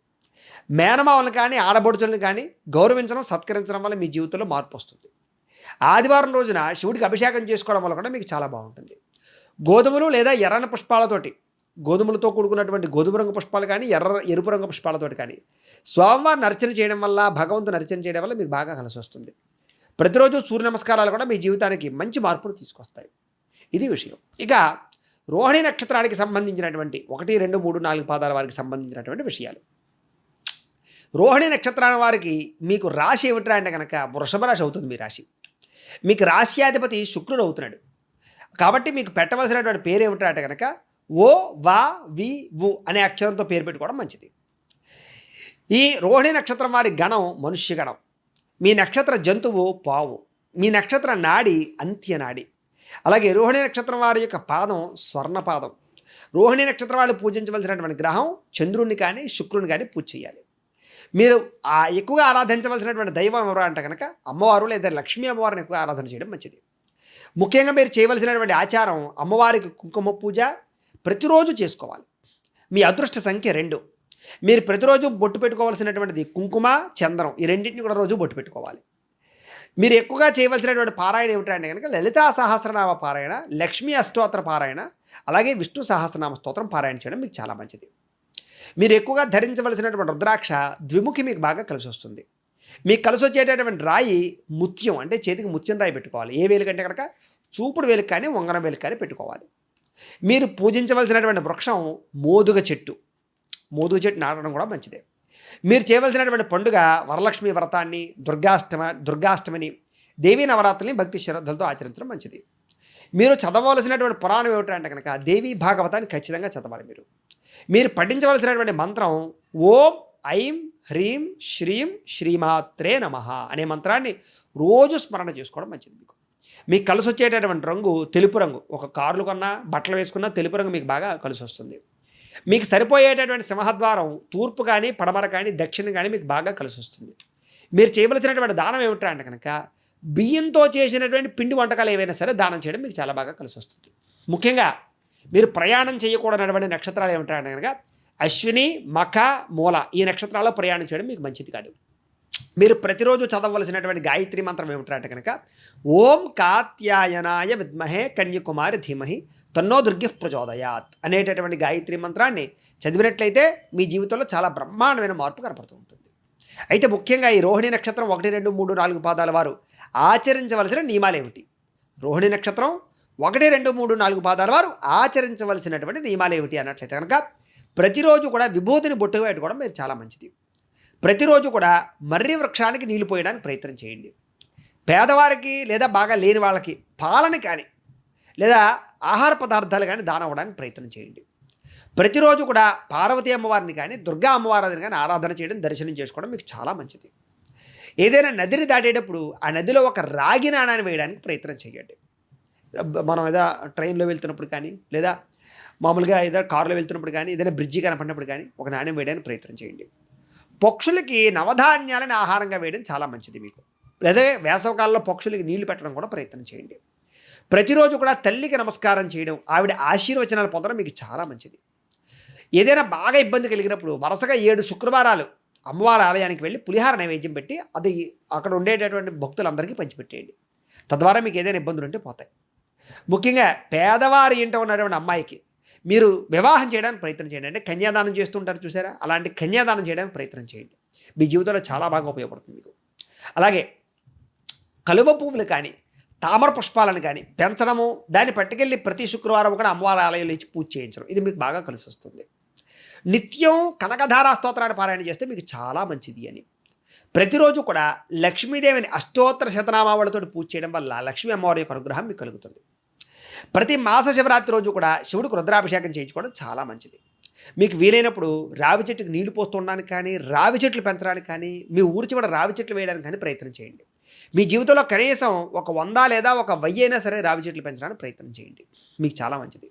మేనమావలను కానీ, ఆడబడుచులను కానీ గౌరవించడం, సత్కరించడం వల్ల మీ జీవితంలో మార్పు వస్తుంది. ఆదివారం రోజున శివుడికి అభిషేకం చేసుకోవడం వల్ల కూడా మీకు చాలా బాగుంటుంది. గోధుమలు లేదా ఎర్రని పుష్పాలతోటి, గోధుమలతో కూడుకున్నటువంటి గోధుమ రంగు పుష్పాలు కానీ, ఎరుపు రంగు పుష్పాలతోటి కానీ స్వామివారిని అర్చన చేయడం వల్ల, భగవంతుని అర్చన చేయడం వల్ల మీకు బాగా కలిసి వస్తుంది. ప్రతిరోజు సూర్య నమస్కారాలు కూడా మీ జీవితానికి మంచి మార్పులు తీసుకొస్తాయి. ఇది విషయం. ఇక రోహిణి నక్షత్రానికి సంబంధించినటువంటి 1, 2, 3, 4 పాదాల వారికి సంబంధించినటువంటి విషయాలు. రోహిణి నక్షత్రాల వారికి మీకు రాశి ఏమిట్రా అంటే కనుక వృషభ రాశి అవుతుంది. మీ రాశి మీకు రాశ్యాధిపతి శుక్రుడు అవుతున్నాడు. కాబట్టి మీకు పెట్టవలసినటువంటి పేరు ఏమిట్రా అంటే కనుక ఓ వా వి వు అనే అక్షరంతో పేరు పెట్టుకోవడం మంచిది. ఈ రోహిణి నక్షత్రం వారి గణం మనుష్య గణం. మీ నక్షత్ర జంతువు పావు. మీ నక్షత్ర నాడి అంత్యనాడి. అలాగే రోహిణి నక్షత్రం వారి యొక్క పాదం స్వర్ణపాదం. రోహిణి నక్షత్రం వాళ్ళు పూజించవలసినటువంటి గ్రహం చంద్రుడిని కానీ, శుక్రుని కానీ పూజ చేయాలి. మీరు ఎక్కువగా ఆరాధించవలసినటువంటి దైవం ఎవరు అంటే కనుక అమ్మవారు లేదా లక్ష్మీ అమ్మవారిని ఎక్కువగా ఆరాధన చేయడం మంచిది. ముఖ్యంగా మీరు చేయవలసినటువంటి ఆచారం అమ్మవారికి కుంకుమ పూజ ప్రతిరోజు చేసుకోవాలి. మీ అదృష్ట సంఖ్య 2. మీరు ప్రతిరోజు బొట్టు పెట్టుకోవాల్సినటువంటిది కుంకుమ, చంద్రం, ఈ రెండింటిని కూడా రోజు బొట్టు పెట్టుకోవాలి. మీరు ఎక్కువగా చేయవలసినటువంటి పారాయణ ఏమిటంటే కనుక లలితా సహస్రనామ పారాయణ, లక్ష్మీ అష్టోత్తర పారాయణ, అలాగే విష్ణు సహస్రనామ స్తోత్రం పారాయణ చేయడం మీకు చాలా మంచిది. మీరు ఎక్కువగా ధరించవలసినటువంటి రుద్రాక్ష ద్విముఖి మీకు బాగా కలిసి వస్తుంది. మీకు కలిసి వచ్చేటటువంటి రాయి ముత్యం, అంటే చేతికి ముత్యం రాయి పెట్టుకోవాలి. ఏ వేలు కంటే కనుక చూపుడు వేలుకి కానీ, ఉంగరం వేలుకి కానీ పెట్టుకోవాలి. మీరు పూజించవలసినటువంటి వృక్షం మోదుగ చెట్టు. మోదుగ చెట్టు నాటడం కూడా మంచిదే. మీరు చేయవలసినటువంటి పండుగ వరలక్ష్మి వ్రతాన్ని, దుర్గాష్టమిని, దేవీ నవరాత్రుల్ని భక్తి శ్రద్ధలతో ఆచరించడం మంచిది. మీరు చదవవలసినటువంటి పురాణం ఏమిటంటే కనుక దేవీ భాగవతాన్ని ఖచ్చితంగా చదవాలి. మీరు పఠించవలసినటువంటి మంత్రం ఓం ఐం హ్రీం శ్రీం శ్రీమాత్రే నమః అనే మంత్రాన్ని రోజు స్మరణ చేసుకోవడం మంచిది. మీకు కలిసి వచ్చేటటువంటి రంగు తెలుపు రంగు. ఒక కార్లు కొన్నా బట్టలు వేసుకున్నా తెలుపు రంగు మీకు బాగా కలిసి వస్తుంది. మీకు సరిపోయేటటువంటి సింహద్వారం తూర్పు కానీ పడమర కానీ దక్షిణం కానీ మీకు బాగా కలిసి వస్తుంది. మీరు చేయవలసినటువంటి దానం ఏమిటంటే కనుక బియ్యంతో చేసినటువంటి పిండి వంటకాలు ఏవైనా సరే దానం చేయడం మీకు చాలా బాగా కలిసి వస్తుంది. ముఖ్యంగా మీరు ప్రయాణం చేయకూడనటువంటి నక్షత్రాలు ఏమిటంటే కనుక అశ్విని మఖ మూల ఈ నక్షత్రాల్లో ప్రయాణం చేయడం మీకు మంచిది కాదు. మీరు ప్రతిరోజు చదవవలసినటువంటి గాయత్రి మంత్రం ఏమిటంటే కనుక ఓం కాత్యాయనాయ విద్మహే కన్యకుమారి ధీమహి తన్నో దుర్గి ప్రచోదయాత్ అనేటటువంటి గాయత్రి మంత్రాన్ని చదివినట్లయితే మీ జీవితంలో చాలా బ్రహ్మాండమైన మార్పు కనపడుతూ ఉంటుంది. అయితే ముఖ్యంగా ఈ రోహిణి నక్షత్రం 1, 2, 3, 4 పాదాల వారు ఆచరించవలసిన నియమాలు ఏమిటి? రోహిణి నక్షత్రం 1, 2, 3, 4 పాదాల వారు ఆచరించవలసినటువంటి నియమాలు ఏమిటి అన్నట్లయితే కనుక ప్రతిరోజు కూడా విభూతిని బొట్టుగా పెట్టుకోవడం మీరు చాలా మంచిది. ప్రతిరోజు కూడా మర్రి వృక్షానికి నీళ్లు పోయడానికి ప్రయత్నం చేయండి. పేదవారికి లేదా బాగా లేని వాళ్ళకి పాలని కానీ లేదా ఆహార పదార్థాలు కానీ దానం అవ్వడానికి ప్రయత్నం చేయండి. ప్రతిరోజు కూడా పార్వతీ అమ్మవారిని కానీ దుర్గా అమ్మవారిని కానీ ఆరాధన చేయడం దర్శనం చేసుకోవడం మీకు చాలా మంచిది. ఏదైనా నదిని దాటేటప్పుడు ఆ నదిలో ఒక రాగి నాణాన్ని వేయడానికి ప్రయత్నం చేయండి. మనం ఏదో ట్రైన్లో వెళ్తున్నప్పుడు కానీ లేదా మామూలుగా ఏదో కారులో వెళ్తున్నప్పుడు కానీ ఏదైనా బ్రిడ్జి కనపడినప్పుడు కానీ ఒక నాణ్యం వేయడానికి ప్రయత్నం చేయండి. పక్షులకి నవధాన్యాలని ఆహారంగా వేయడం చాలా మంచిది మీకు. లేదా వేసవకాలంలో పక్షులకి నీళ్లు పెట్టడం కూడా ప్రయత్నం చేయండి. ప్రతిరోజు కూడా తల్లికి నమస్కారం చేయడం ఆవిడ ఆశీర్వచనాలు పొందడం మీకు చాలా మంచిది. ఏదైనా బాగా ఇబ్బంది కలిగినప్పుడు వరుసగా 7 శుక్రవారాలు అమ్మవారి ఆలయానికి వెళ్ళి పులిహార నైవేద్యం పెట్టి అది అక్కడ ఉండేటటువంటి భక్తులందరికీ పంచిపెట్టేయండి. తద్వారా మీకు ఏదైనా ఇబ్బందులు ఉంటే పోతాయి. ముఖ్యంగా పేదవారి ఇంట ఉన్నటువంటి అమ్మాయికి మీరు వివాహం చేయడానికి ప్రయత్నం చేయండి. అంటే కన్యాదానం చేస్తుంటారు చూసారా, అలాంటి కన్యాదానం చేయడానికి ప్రయత్నం చేయండి. మీ జీవితంలో చాలా బాగా ఉపయోగపడుతుంది మీకు. అలాగే కలువ పువ్వులు కానీ తామర పుష్పాలను కానీ పెంచడము, దాన్ని పట్టుకెళ్ళి ప్రతి శుక్రవారం కూడా అమ్మవారి ఆలయంలో ఇచ్చి పూజ చేయించడం ఇది మీకు బాగా కలిసి వస్తుంది. నిత్యం కనకధారా స్తోత్రాన్ని పారాయణ చేస్తే మీకు చాలా మంచిది అని. ప్రతిరోజు కూడా లక్ష్మీదేవిని అష్టోత్తర శతనామావళితో పూజ చేయడం వల్ల లక్ష్మీ అమ్మవారి యొక్క అనుగ్రహం మీకు కలుగుతుంది. ప్రతి మాస శివరాత్రి రోజు కూడా శివుడికి రుద్రాభిషేకం చేయించుకోవడం చాలా మంచిది. మీకు వీలైనప్పుడు రావి చెట్టుకి నీళ్లు పోస్తుండడానికి కానీ రావి చెట్లు పెంచడానికి కానీ మీ ఊరి చివర రావి చెట్లు వేయడానికి కానీ ప్రయత్నం చేయండి. మీ జీవితంలో కనీసం ఒక 100 లేదా ఒక 1000 అయినా సరే రావి చెట్లు పెంచడానికి ప్రయత్నం చేయండి, మీకు చాలా మంచిది.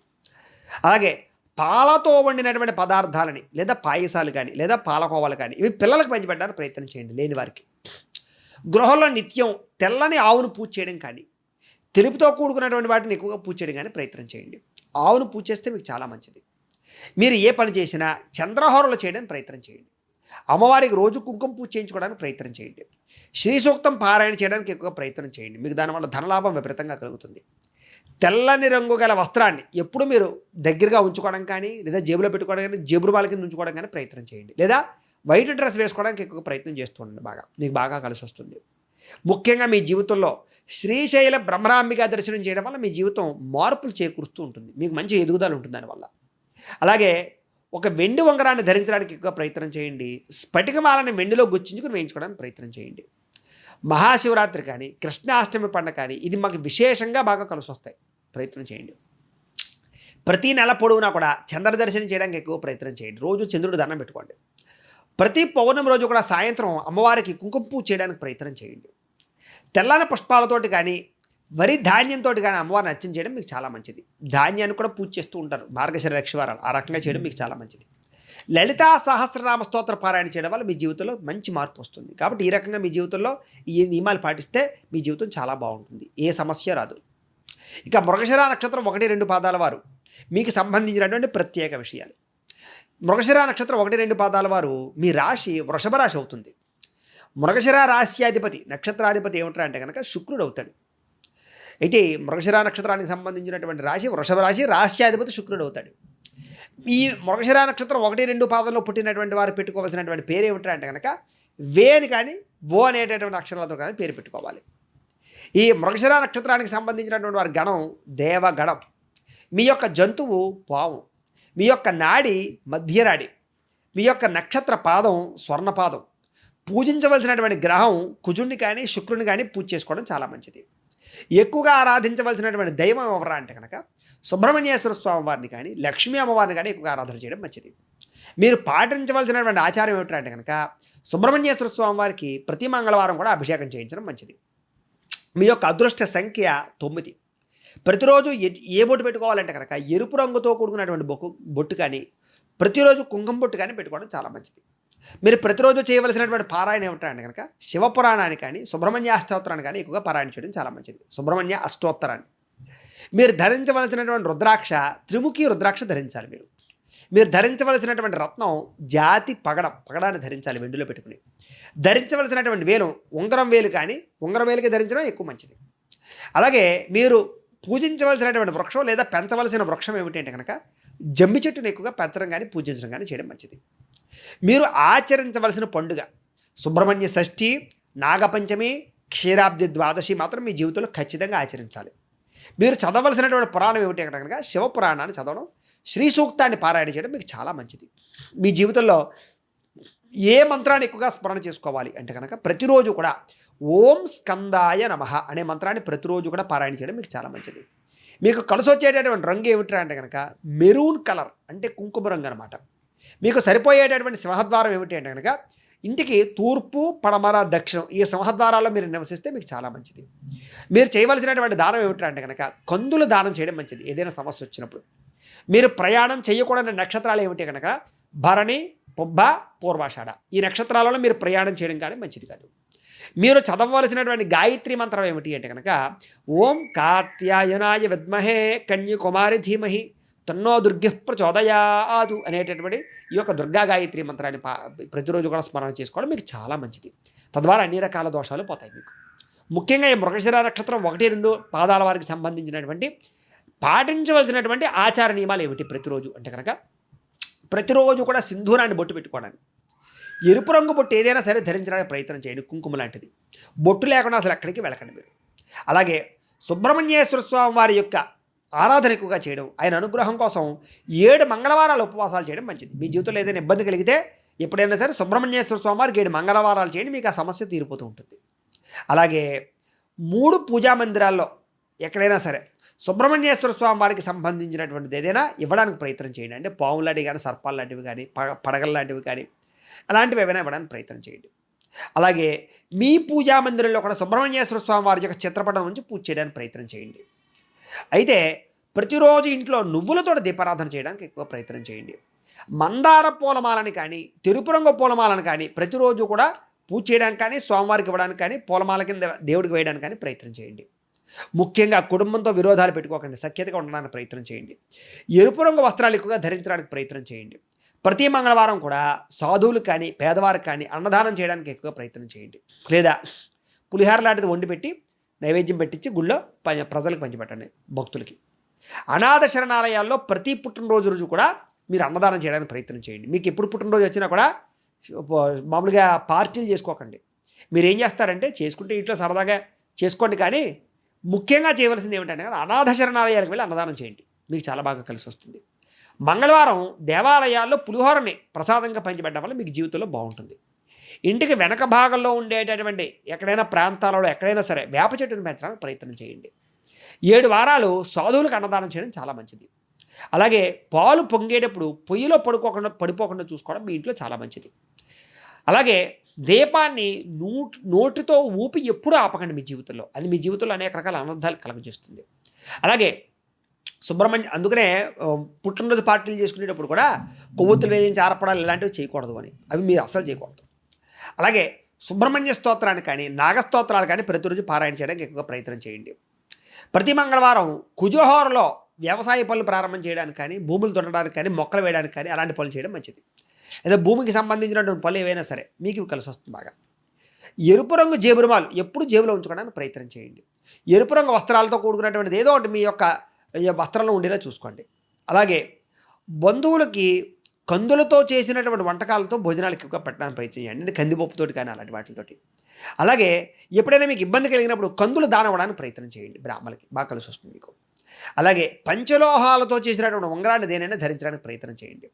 అలాగే పాలతో వండినటువంటి పదార్థాలని లేదా పాయసాలు కానీ లేదా పాలకోవాలు కానీ ఇవి పిల్లలకు పంచిపెట్టడానికి ప్రయత్నం చేయండి. లేని వారికి గృహంలో నిత్యం తెల్లని ఆవును పూజ చేయడం కానీ తెలుపుతో కూడుకున్నటువంటి వాటిని ఎక్కువగా పూజ చేయడం కానీ ప్రయత్నం చేయండి. ఆవును పూజ చేస్తే మీకు చాలా మంచిది. మీరు ఏ పని చేసినా చంద్రహోరలు చేయడానికి ప్రయత్నం చేయండి. అమ్మవారికి రోజు కుంకుమ పూజ చేయించుకోవడానికి ప్రయత్నం చేయండి. శ్రీ సూక్తం పారాయణ చేయడానికి ఎక్కువ ప్రయత్నం చేయండి. మీకు దానివల్ల ధనలాభం విపరీతంగా కలుగుతుంది. తెల్లని రంగు గల వస్త్రాన్ని ఎప్పుడు మీరు దగ్గరగా ఉంచుకోవడం కానీ లేదా జేబులో పెట్టుకోవడం కానీ జేబురు బాల కింద ఉంచుకోవడం కానీ ప్రయత్నం చేయండి. లేదా వైట్ డ్రెస్ వేసుకోవడానికి ఎక్కువ ప్రయత్నం చేస్తూ ఉండండి. మీకు బాగా కలిసి వస్తుంది. ముఖ్యంగా మీ జీవితంలో శ్రీశైల బ్రహ్మరాంబిక దర్శనం చేయడం వల్ల మీ జీవితం మార్పులు చేకూరుస్తూ ఉంటుంది. మీకు మంచి ఎదుగుదల ఉంటుంది దానివల్ల. అలాగే ఒక వెండి ఉంగరాన్ని ధరించడానికి ఎక్కువ ప్రయత్నం చేయండి. స్ఫటికమాలని వెండిలో గుచ్చించుకుని వేయించుకోవడానికి ప్రయత్నం చేయండి. మహాశివరాత్రి కానీ కృష్ణాష్టమి పండుగ కానీ ఇది మాకు విశేషంగా బాగా కలిసి వస్తాయి, ప్రయత్నం చేయండి. ప్రతి నెల పొడవునా కూడా చంద్ర దర్శనం చేయడానికి ఎక్కువ ప్రయత్నం చేయండి. రోజు చంద్రుడు దండం పెట్టుకోండి. ప్రతి పౌర్ణమి రోజు కూడా సాయంత్రం అమ్మవారికి కుంకుమ పూజ చేయడానికి ప్రయత్నం చేయండి. తెల్లని పుష్పాలతోటి కానీ వరి ధాన్యంతో కానీ అమ్మవారిని అర్చన చేయడం మీకు చాలా మంచిది. ధాన్యాన్ని కూడా పూజ చేస్తూ ఉంటారు మార్గశిర లక్షవారాలు, ఆ రకంగా చేయడం మీకు చాలా మంచిది. లలితా సహస్రనామ స్తోత్ర పారాయణ చేయడం వల్ల మీ జీవితంలో మంచి మార్పు వస్తుంది. కాబట్టి ఈ రకంగా మీ జీవితంలో ఈ నియమాలు పాటిస్తే మీ జీవితం చాలా బాగుంటుంది, ఏ సమస్య రాదు. ఇక మృగశిర నక్షత్రం 1, 2 పాదాల వారు మీకు సంబంధించినటువంటి ప్రత్యేక విషయాలు. మృగశిర నక్షత్రం 1, 2 పాదాల వారు మీ రాశి వృషభ రాశి అవుతుంది. మృగశిర రాశ్యాధిపతి నక్షత్రాధిపతి ఏమిటంటే కనుక శుక్రుడు అవుతాడు. అయితే మృగశిర నక్షత్రానికి సంబంధించినటువంటి రాశి వృషభ రాశి, రాశ్యాధిపతి శుక్రుడు అవుతాడు. ఈ మృగశిర నక్షత్రం 1, 2 పాదంలో పుట్టినటువంటి వారు పెట్టుకోవాల్సినటువంటి పేరు ఏమిటంటే కనుక వే అని కానీ ఓ అనేటటువంటి అక్షరాలతో కానీ పేరు పెట్టుకోవాలి. ఈ మృగశిర నక్షత్రానికి సంబంధించినటువంటి వారి గణం దేవగణం. మీ యొక్క జంతువు పాము, మీ యొక్క నాడి మధ్యనాడి, మీ యొక్క నక్షత్ర పాదం స్వర్ణపాదం. పూజించవలసినటువంటి గ్రహం కుజుడిని కానీ శుక్రుని కానీ పూజ చేసుకోవడం చాలా మంచిది. ఎక్కువగా ఆరాధించవలసినటువంటి దైవం ఎవరా అంటే కనుక సుబ్రహ్మణ్యేశ్వర స్వామి వారిని కానీ లక్ష్మీ అమ్మవారిని కానీ ఎక్కువగా ఆరాధన చేయడం మంచిది. మీరు పాటించవలసినటువంటి ఆచారం ఏమిటంటే కనుక సుబ్రహ్మణ్యేశ్వర స్వామి వారికి ప్రతి మంగళవారం కూడా అభిషేకం చేయించడం మంచిది. మీ యొక్క అదృష్ట సంఖ్య 9. ప్రతిరోజు ఏ బొట్టు పెట్టుకోవాలంటే కనుక ఎరుపు రంగుతో కూడుకున్నటువంటి బొట్టు కానీ ప్రతిరోజు కుంకుమ బొట్టు కానీ పెట్టుకోవడం చాలా మంచిది. మీరు ప్రతిరోజు చేయవలసినటువంటి పారాయణ ఏమిటంటే కనుక శివపురాణాన్ని కానీ సుబ్రహ్మణ్య అష్టోత్తరాన్ని కానీ ఎక్కువగా పారాయణ చేయడం చాలా మంచిది. సుబ్రహ్మణ్య అష్టోత్తరాన్ని మీరు ధరించవలసినటువంటి రుద్రాక్ష త్రిముఖి రుద్రాక్ష ధరించాలి. మీరు ధరించవలసినటువంటి రత్నం జాతి పగడాన్ని ధరించాలి వెండిలో పెట్టుకుని. ధరించవలసినటువంటి వేలు ఉంగరం వేలు కానీ ఉంగరం వేలుకి ధరించడం ఎక్కువ మంచిది. అలాగే మీరు పూజించవలసినటువంటి వృక్షం లేదా పెంచవలసిన వృక్షం ఏమిటి అంటే కనుక జమ్మి చెట్టును ఎక్కువగా పెంచడం కానీ పూజించడం కానీ చేయడం మంచిది. మీరు ఆచరించవలసిన పండుగ సుబ్రహ్మణ్య షష్ఠి, నాగపంచమి, క్షీరాబ్ది ద్వాదశి మాత్రం మీ జీవితంలో ఖచ్చితంగా ఆచరించాలి. మీరు చదవలసినటువంటి పురాణం ఏమిటి అంటే కనుక శివపురాణాన్ని చదవడం, శ్రీ సూక్తాన్ని పారాయణ చేయడం మీకు చాలా మంచిది. మీ జీవితంలో ఏ మంత్రాన్ని ఎక్కువగా స్మరణ చేసుకోవాలి అంటే కనుక ప్రతిరోజు కూడా ఓం స్కందాయ నమః అనే మంత్రాన్ని ప్రతిరోజు కూడా పారాయణ చేయడం మీకు చాలా మంచిది. మీకు కలిసి వచ్చేటటువంటి రంగు ఏమిటంటే అంటే కనుక మెరూన్ కలర్ అంటే కుంకుమ రంగు అనమాట. మీకు సరిపోయేటటువంటి సింహద్వారం ఏమిటి అంటే కనుక ఇంటికి తూర్పు, పడమర, దక్షిణం ఈ సింహద్వారాల్లో మీరు నివసిస్తే మీకు చాలా మంచిది. మీరు చేయవలసినటువంటి దానం ఏమిటంటే కనుక కందులు దానం చేయడం మంచిది. ఏదైనా సమస్య వచ్చినప్పుడు మీరు ప్రయాణం చేయకూడని నక్షత్రాలు ఏమిటి కనుక భరణి, పుబ్బ, పూర్వాషాఢ ఈ నక్షత్రాలలో మీరు ప్రయాణం చేయడం కానీ మంచిది కాదు. మీరు చదవవలసినటువంటి గాయత్రి మంత్రం ఏమిటి అంటే కనుక ఓం కాత్యాయనాయ విద్మహే కన్యకుమారి ధీమహి తన్నో దుర్గ ప్రచోదయాదు అనేటటువంటి ఈ యొక్క దుర్గా గాయత్రి మంత్రాన్ని ప్రతిరోజు కూడా స్మరణ చేసుకోవడం మీకు చాలా మంచిది. తద్వారా అన్ని రకాల దోషాలు పోతాయి మీకు. ముఖ్యంగా ఈ మృగశిర నక్షత్రం 1-2 పాదాల వారికి సంబంధించినటువంటి పాటించవలసినటువంటి ఆచార నియమాలు ఏమిటి ప్రతిరోజు అంటే కనుక ప్రతిరోజు కూడా సింధూరాన్ని బొట్టు పెట్టుకోవడానికి, ఎరుపు రంగు బొట్టు ఏదైనా సరే ధరించడానికి ప్రయత్నం చేయండి. కుంకుమ లాంటిది బొట్టు లేకుండా అసలు ఎక్కడికి వెళ్ళకండి మీరు. అలాగే సుబ్రహ్మణ్యేశ్వర స్వామి వారి యొక్క ఆరాధన ఎక్కువగా చేయడం, ఆయన అనుగ్రహం కోసం 7 మంగళవారాలు ఉపవాసాలు చేయడం మంచిది. మీ జీవితంలో ఏదైనా ఇబ్బంది కలిగితే ఎప్పుడైనా సరే సుబ్రహ్మణ్యేశ్వర స్వామి వారికి 7 మంగళవారాలు చేయండి, మీకు ఆ సమస్య తీరిపోతూ ఉంటుంది. అలాగే 3 పూజా మందిరాల్లో ఎక్కడైనా సరే సుబ్రహ్మణ్యేశ్వర స్వామి వారికి సంబంధించినటువంటిది ఏదైనా ఇవ్వడానికి ప్రయత్నం చేయండి. అంటే పావులు లాంటివి కానీ, సర్పాలు లాంటివి కానీ, పడగల లాంటివి కానీ అలాంటివి ఏమైనా ఇవ్వడానికి ప్రయత్నం చేయండి. అలాగే మీ పూజా మందిరంలో కూడా సుబ్రహ్మణ్యేశ్వర స్వామి వారి యొక్క చిత్రపటం నుంచి పూజ చేయడానికి ప్రయత్నం చేయండి. అయితే ప్రతిరోజు ఇంట్లో నువ్వులతో దీపారాధన చేయడానికి ఎక్కువ ప్రయత్నం చేయండి. మందార పూలమాలని కానీ, తెలుపు రంగు పూలమాలను కానీ ప్రతిరోజు కూడా పూజ చేయడానికి కానీ, స్వామివారికి ఇవ్వడానికి కానీ, పూలమాల కింద దేవుడికి వేయడానికి కానీ ప్రయత్నం చేయండి. ముఖ్యంగా కుటుంబంతో విరోధాలు పెట్టుకోకండి, సఖ్యతగా ఉండడానికి ప్రయత్నం చేయండి. ఎరుపు రంగు వస్త్రాలు ఎక్కువగా ధరించడానికి ప్రయత్నం చేయండి. ప్రతి మంగళవారం కూడా సాధువులకు కానీ, పేదవారికి కానీ అన్నదానం చేయడానికి ఎక్కువ ప్రయత్నం చేయండి. లేదా పులిహార లాంటిది వండి పెట్టి నైవేద్యం పెట్టించి గుళ్ళో ప్రజలకు పంచిపెట్టండి, భక్తులకి. అనాథ శరణాలయాల్లో ప్రతి పుట్టినరోజు రోజు కూడా మీరు అన్నదానం చేయడానికి ప్రయత్నం చేయండి. మీకు ఎప్పుడు పుట్టినరోజు వచ్చినా కూడా మామూలుగా పార్టీలు చేసుకోకండి. మీరు ఏం చేస్తారంటే చేసుకుంటే ఇంట్లో సరదాగా చేసుకోండి, కానీ ముఖ్యంగా చేయవలసింది ఏమిటంటే అనాథ శరణాలయాలకు వెళ్ళి అన్నదానం చేయండి, మీకు చాలా బాగా కలిసి వస్తుంది. మంగళవారం దేవాలయాల్లో పులిహోరని ప్రసాదంగా పంచిపెట్టడం వల్ల మీకు జీవితంలో బాగుంటుంది. ఇంటికి వెనక భాగంలో ఉండేటటువంటి ఎక్కడైనా ప్రాంతాలలో ఎక్కడైనా సరే వేప చెట్టును పెంచడానికి ప్రయత్నం చేయండి. 7 వారాలు సాధువులకు అన్నదానం చేయడం చాలా మంచిది. అలాగే పాలు పొంగేటప్పుడు పొయ్యిలో పడిపోకుండా చూసుకోవడం మీ ఇంట్లో చాలా మంచిది. అలాగే దీపాన్ని నోటితో ఊపి ఎప్పుడూ ఆపకండి మీ జీవితంలో, అది మీ జీవితంలో అనేక రకాల అనర్థాలు కలుగజేస్తుంది. అలాగే అందుకనే పుట్టినరోజు పార్టీలు చేసుకునేటప్పుడు కూడా కొవ్వొత్తులు వేయించి ఆరపడాలు ఇలాంటివి చేయకూడదు అని, అవి మీరు అస్సలు చేయకూడదు. అలాగే సుబ్రహ్మణ్య స్తోత్రాన్ని కానీ, నాగస్తోత్రాలు కానీ ప్రతిరోజు పారాయణ చేయడానికి ఎక్కువగా ప్రయత్నం చేయండి. ప్రతి మంగళవారం కుజోహోరలో వ్యవసాయ పనులు ప్రారంభం చేయడానికి కానీ, భూములు దున్నడానికి కానీ, మొక్కలు వేయడానికి కానీ అలాంటి పనులు చేయడం మంచిది. లేదా భూమికి సంబంధించినటువంటి పనులు ఏవైనా సరే మీకు కలిసి వస్తుంది బాగా. ఎరుపు రంగు జేబురుమాలు ఎప్పుడు జేబులో ఉంచుకోవడానికి ప్రయత్నం చేయండి. ఎరుపు రంగు వస్త్రాలతో కూడుకున్నటువంటిది ఏదో ఒకటి మీ యొక్క వస్త్రంలో ఉండేలా చూసుకోండి. అలాగే బంధువులకి కందులతో చేసినటువంటి వంటకాలతో భోజనాలు ఎక్కువగా పెట్టడానికి ప్రయత్నం చేయండి, అంటే కందిపప్పుతోటి కానీ అలాంటి వాటితోటి. అలాగే ఎప్పుడైనా మీకు ఇబ్బంది కలిగినప్పుడు కందులు దానం ఇవ్వడానికి ప్రయత్నం చేయండి, బ్రాహ్మణులకి బాగా కలిసి వస్తుంది మీకు. అలాగే పంచలోహాలతో చేసినటువంటి ఉంగరాన్ని దేనైనా ధరించడానికి ప్రయత్నం చేయండి.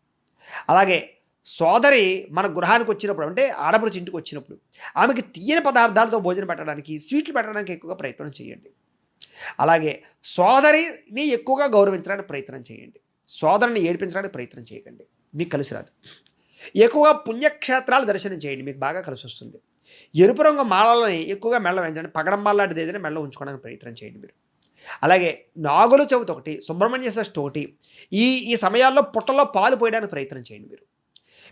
అలాగే సోదరి మన గృహానికి వచ్చినప్పుడు, అంటే ఆడపడుచు ఇంటికి వచ్చినప్పుడు ఆమెకి తీయని పదార్థాలతో భోజనం పెట్టడానికి, స్వీట్లు పెట్టడానికి ఎక్కువగా ప్రయత్నం చేయండి. అలాగే సోదరిని ఎక్కువగా గౌరవించడానికి ప్రయత్నం చేయండి. సోదరుని ఏడిపించడానికి ప్రయత్నం చేయకండి, మీకు కలిసి రాదు. ఎక్కువగా పుణ్యక్షేత్రాలు దర్శనం చేయండి, మీకు బాగా కలిసి వస్తుంది. ఎరుపు రంగు మాలలని ఎక్కువగా మెల్ల వేయించండి, పగడంబాల్ లాంటిది ఏదైనా మెల్ల ఉంచుకోవడానికి ప్రయత్నం చేయండి మీరు. అలాగే నాగుల చవితి ఒకటి, సుబ్రహ్మణ్య షష్ఠి ఒకటి, ఈ ఈ సమయాల్లో పుట్టలో పాలు పోయడానికి ప్రయత్నం చేయండి మీరు.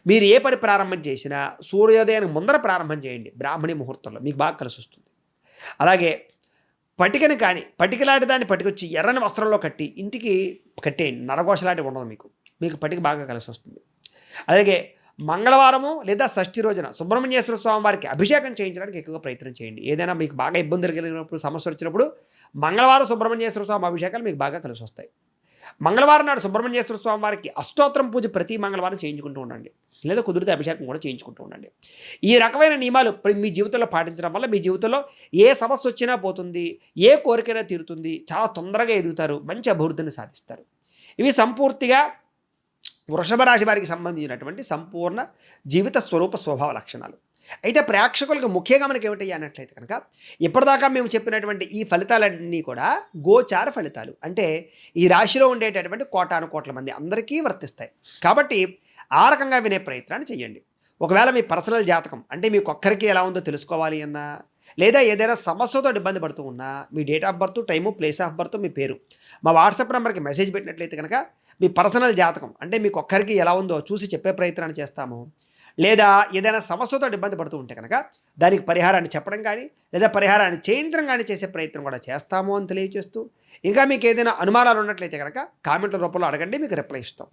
మీరు ఏ పని ప్రారంభం చేసినా సూర్యోదయానికి ముందర ప్రారంభం చేయండి, బ్రాహ్మణి ముహూర్తంలో, మీకు బాగా కలిసి వస్తుంది. అలాగే పటికని కానీ పటికలాంటి దాన్ని పట్టుకొచ్చి ఎర్రని వస్త్రంలో కట్టి ఇంటికి కట్టేయండి, నరఘోషలాంటివి ఉండదు మీకు, మీకు పటిక బాగా కలిసి వస్తుంది. అలాగే మంగళవారము లేదా షష్ఠి రోజున సుబ్రహ్మణ్యేశ్వర స్వామి వారికి అభిషేకం చేయించడానికి ఎక్కువగా ప్రయత్నం చేయండి. ఏదైనా మీకు బాగా ఇబ్బందులు కలిగినప్పుడు, సమస్య వచ్చినప్పుడు మంగళవారం సుబ్రహ్మణ్యేశ్వర స్వామి అభిషేకాలు మీకు బాగా కలిసి వస్తాయి. మంగళవారం నాడు సుబ్రహ్మణ్యేశ్వర స్వామి వారికి అష్టోత్తరం పూజ ప్రతి మంగళవారం చేయించుకుంటూ ఉండండి, లేదా కుదిరితే అభిషేకం కూడా చేయించుకుంటూ ఉండండి. ఈ రకమైన నియమాలు మీ జీవితంలో పాటించడం వల్ల మీ జీవితంలో ఏ సమస్య వచ్చినా పోతుంది, ఏ కోరికైనా తీరుతుంది, చాలా తొందరగా ఎదుగుతారు, మంచి అభివృద్ధిని సాధిస్తారు. ఇవి సంపూర్తిగా వృషభ రాశి వారికి సంబంధించినటువంటి సంపూర్ణ జీవిత స్వరూప స్వభావ లక్షణాలు. అయితే ప్రేక్షకులకు ముఖ్యంగా మనకి ఏమిటయ్యా అన్నట్లయితే కనుక, ఇప్పటిదాకా మేము చెప్పినటువంటి ఈ ఫలితాలన్నీ కూడా గోచార ఫలితాలు, అంటే ఈ రాశిలో ఉండేటటువంటి కోటాను కోట్ల మంది అందరికీ వర్తిస్తాయి. కాబట్టి ఆ రకంగా వినే ప్రయత్నాన్ని చేయండి. ఒకవేళ మీ పర్సనల్ జాతకం అంటే మీకు ఒక్కరికి ఎలా ఉందో తెలుసుకోవాలి అన్నా, లేదా ఏదైనా సమస్యతో ఇబ్బంది పడుతూ ఉన్నా, మీ date of birth, time, place of birth, మీ పేరు మా వాట్సాప్ నెంబర్కి మెసేజ్ పెట్టినట్లయితే కనుక మీ పర్సనల్ జాతకం అంటే మీకు ఒక్కరికి ఎలా ఉందో చూసి చెప్పే ప్రయత్నాన్ని చేస్తాము. లేదా ఏదైనా సమస్యతో ఇబ్బంది పడుతూ ఉంటే కనుక దానికి పరిహారాన్ని చెప్పడం కానీ, లేదా పరిహారాన్ని చేయించడం కానీ చేసే ప్రయత్నం కూడా చేస్తాము అని తెలియజేస్తూ, ఇంకా మీకు ఏదైనా అనుమానాలు ఉన్నట్లయితే కనుక కామెంట్ల రూపంలో అడగండి, మీకు రిప్లై ఇస్తాం.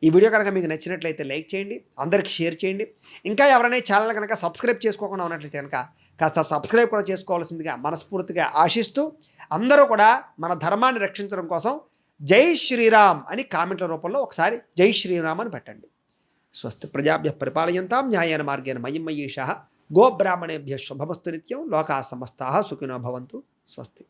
ఈ వీడియో కనుక మీకు నచ్చినట్లయితే లైక్ చేయండి, అందరికీ షేర్ చేయండి. ఇంకా ఎవరైనా ఛానల్ కనుక సబ్స్క్రైబ్ చేసుకోకుండా ఉన్నట్లయితే కనుక కాస్త సబ్స్క్రైబ్ కూడా చేసుకోవాల్సిందిగా మనస్ఫూర్తిగా ఆశిస్తూ, అందరూ కూడా మన ధర్మాన్ని రక్షించడం కోసం జై శ్రీరామ్ అని కామెంట్ల రూపంలో ఒకసారి జై శ్రీరామ్ అని పెట్టండి. స్వస్తి ప్రజాభ్యః పరిపాలయంతాం న్యాయేన మార్గేణ మహిం మహేషాః. గోబ్రాహ్మణేభ్యः శుభమస్తు నిత్యం. లోకాः సమస్తాः సుఖినో భవంతు. స్వస్తి.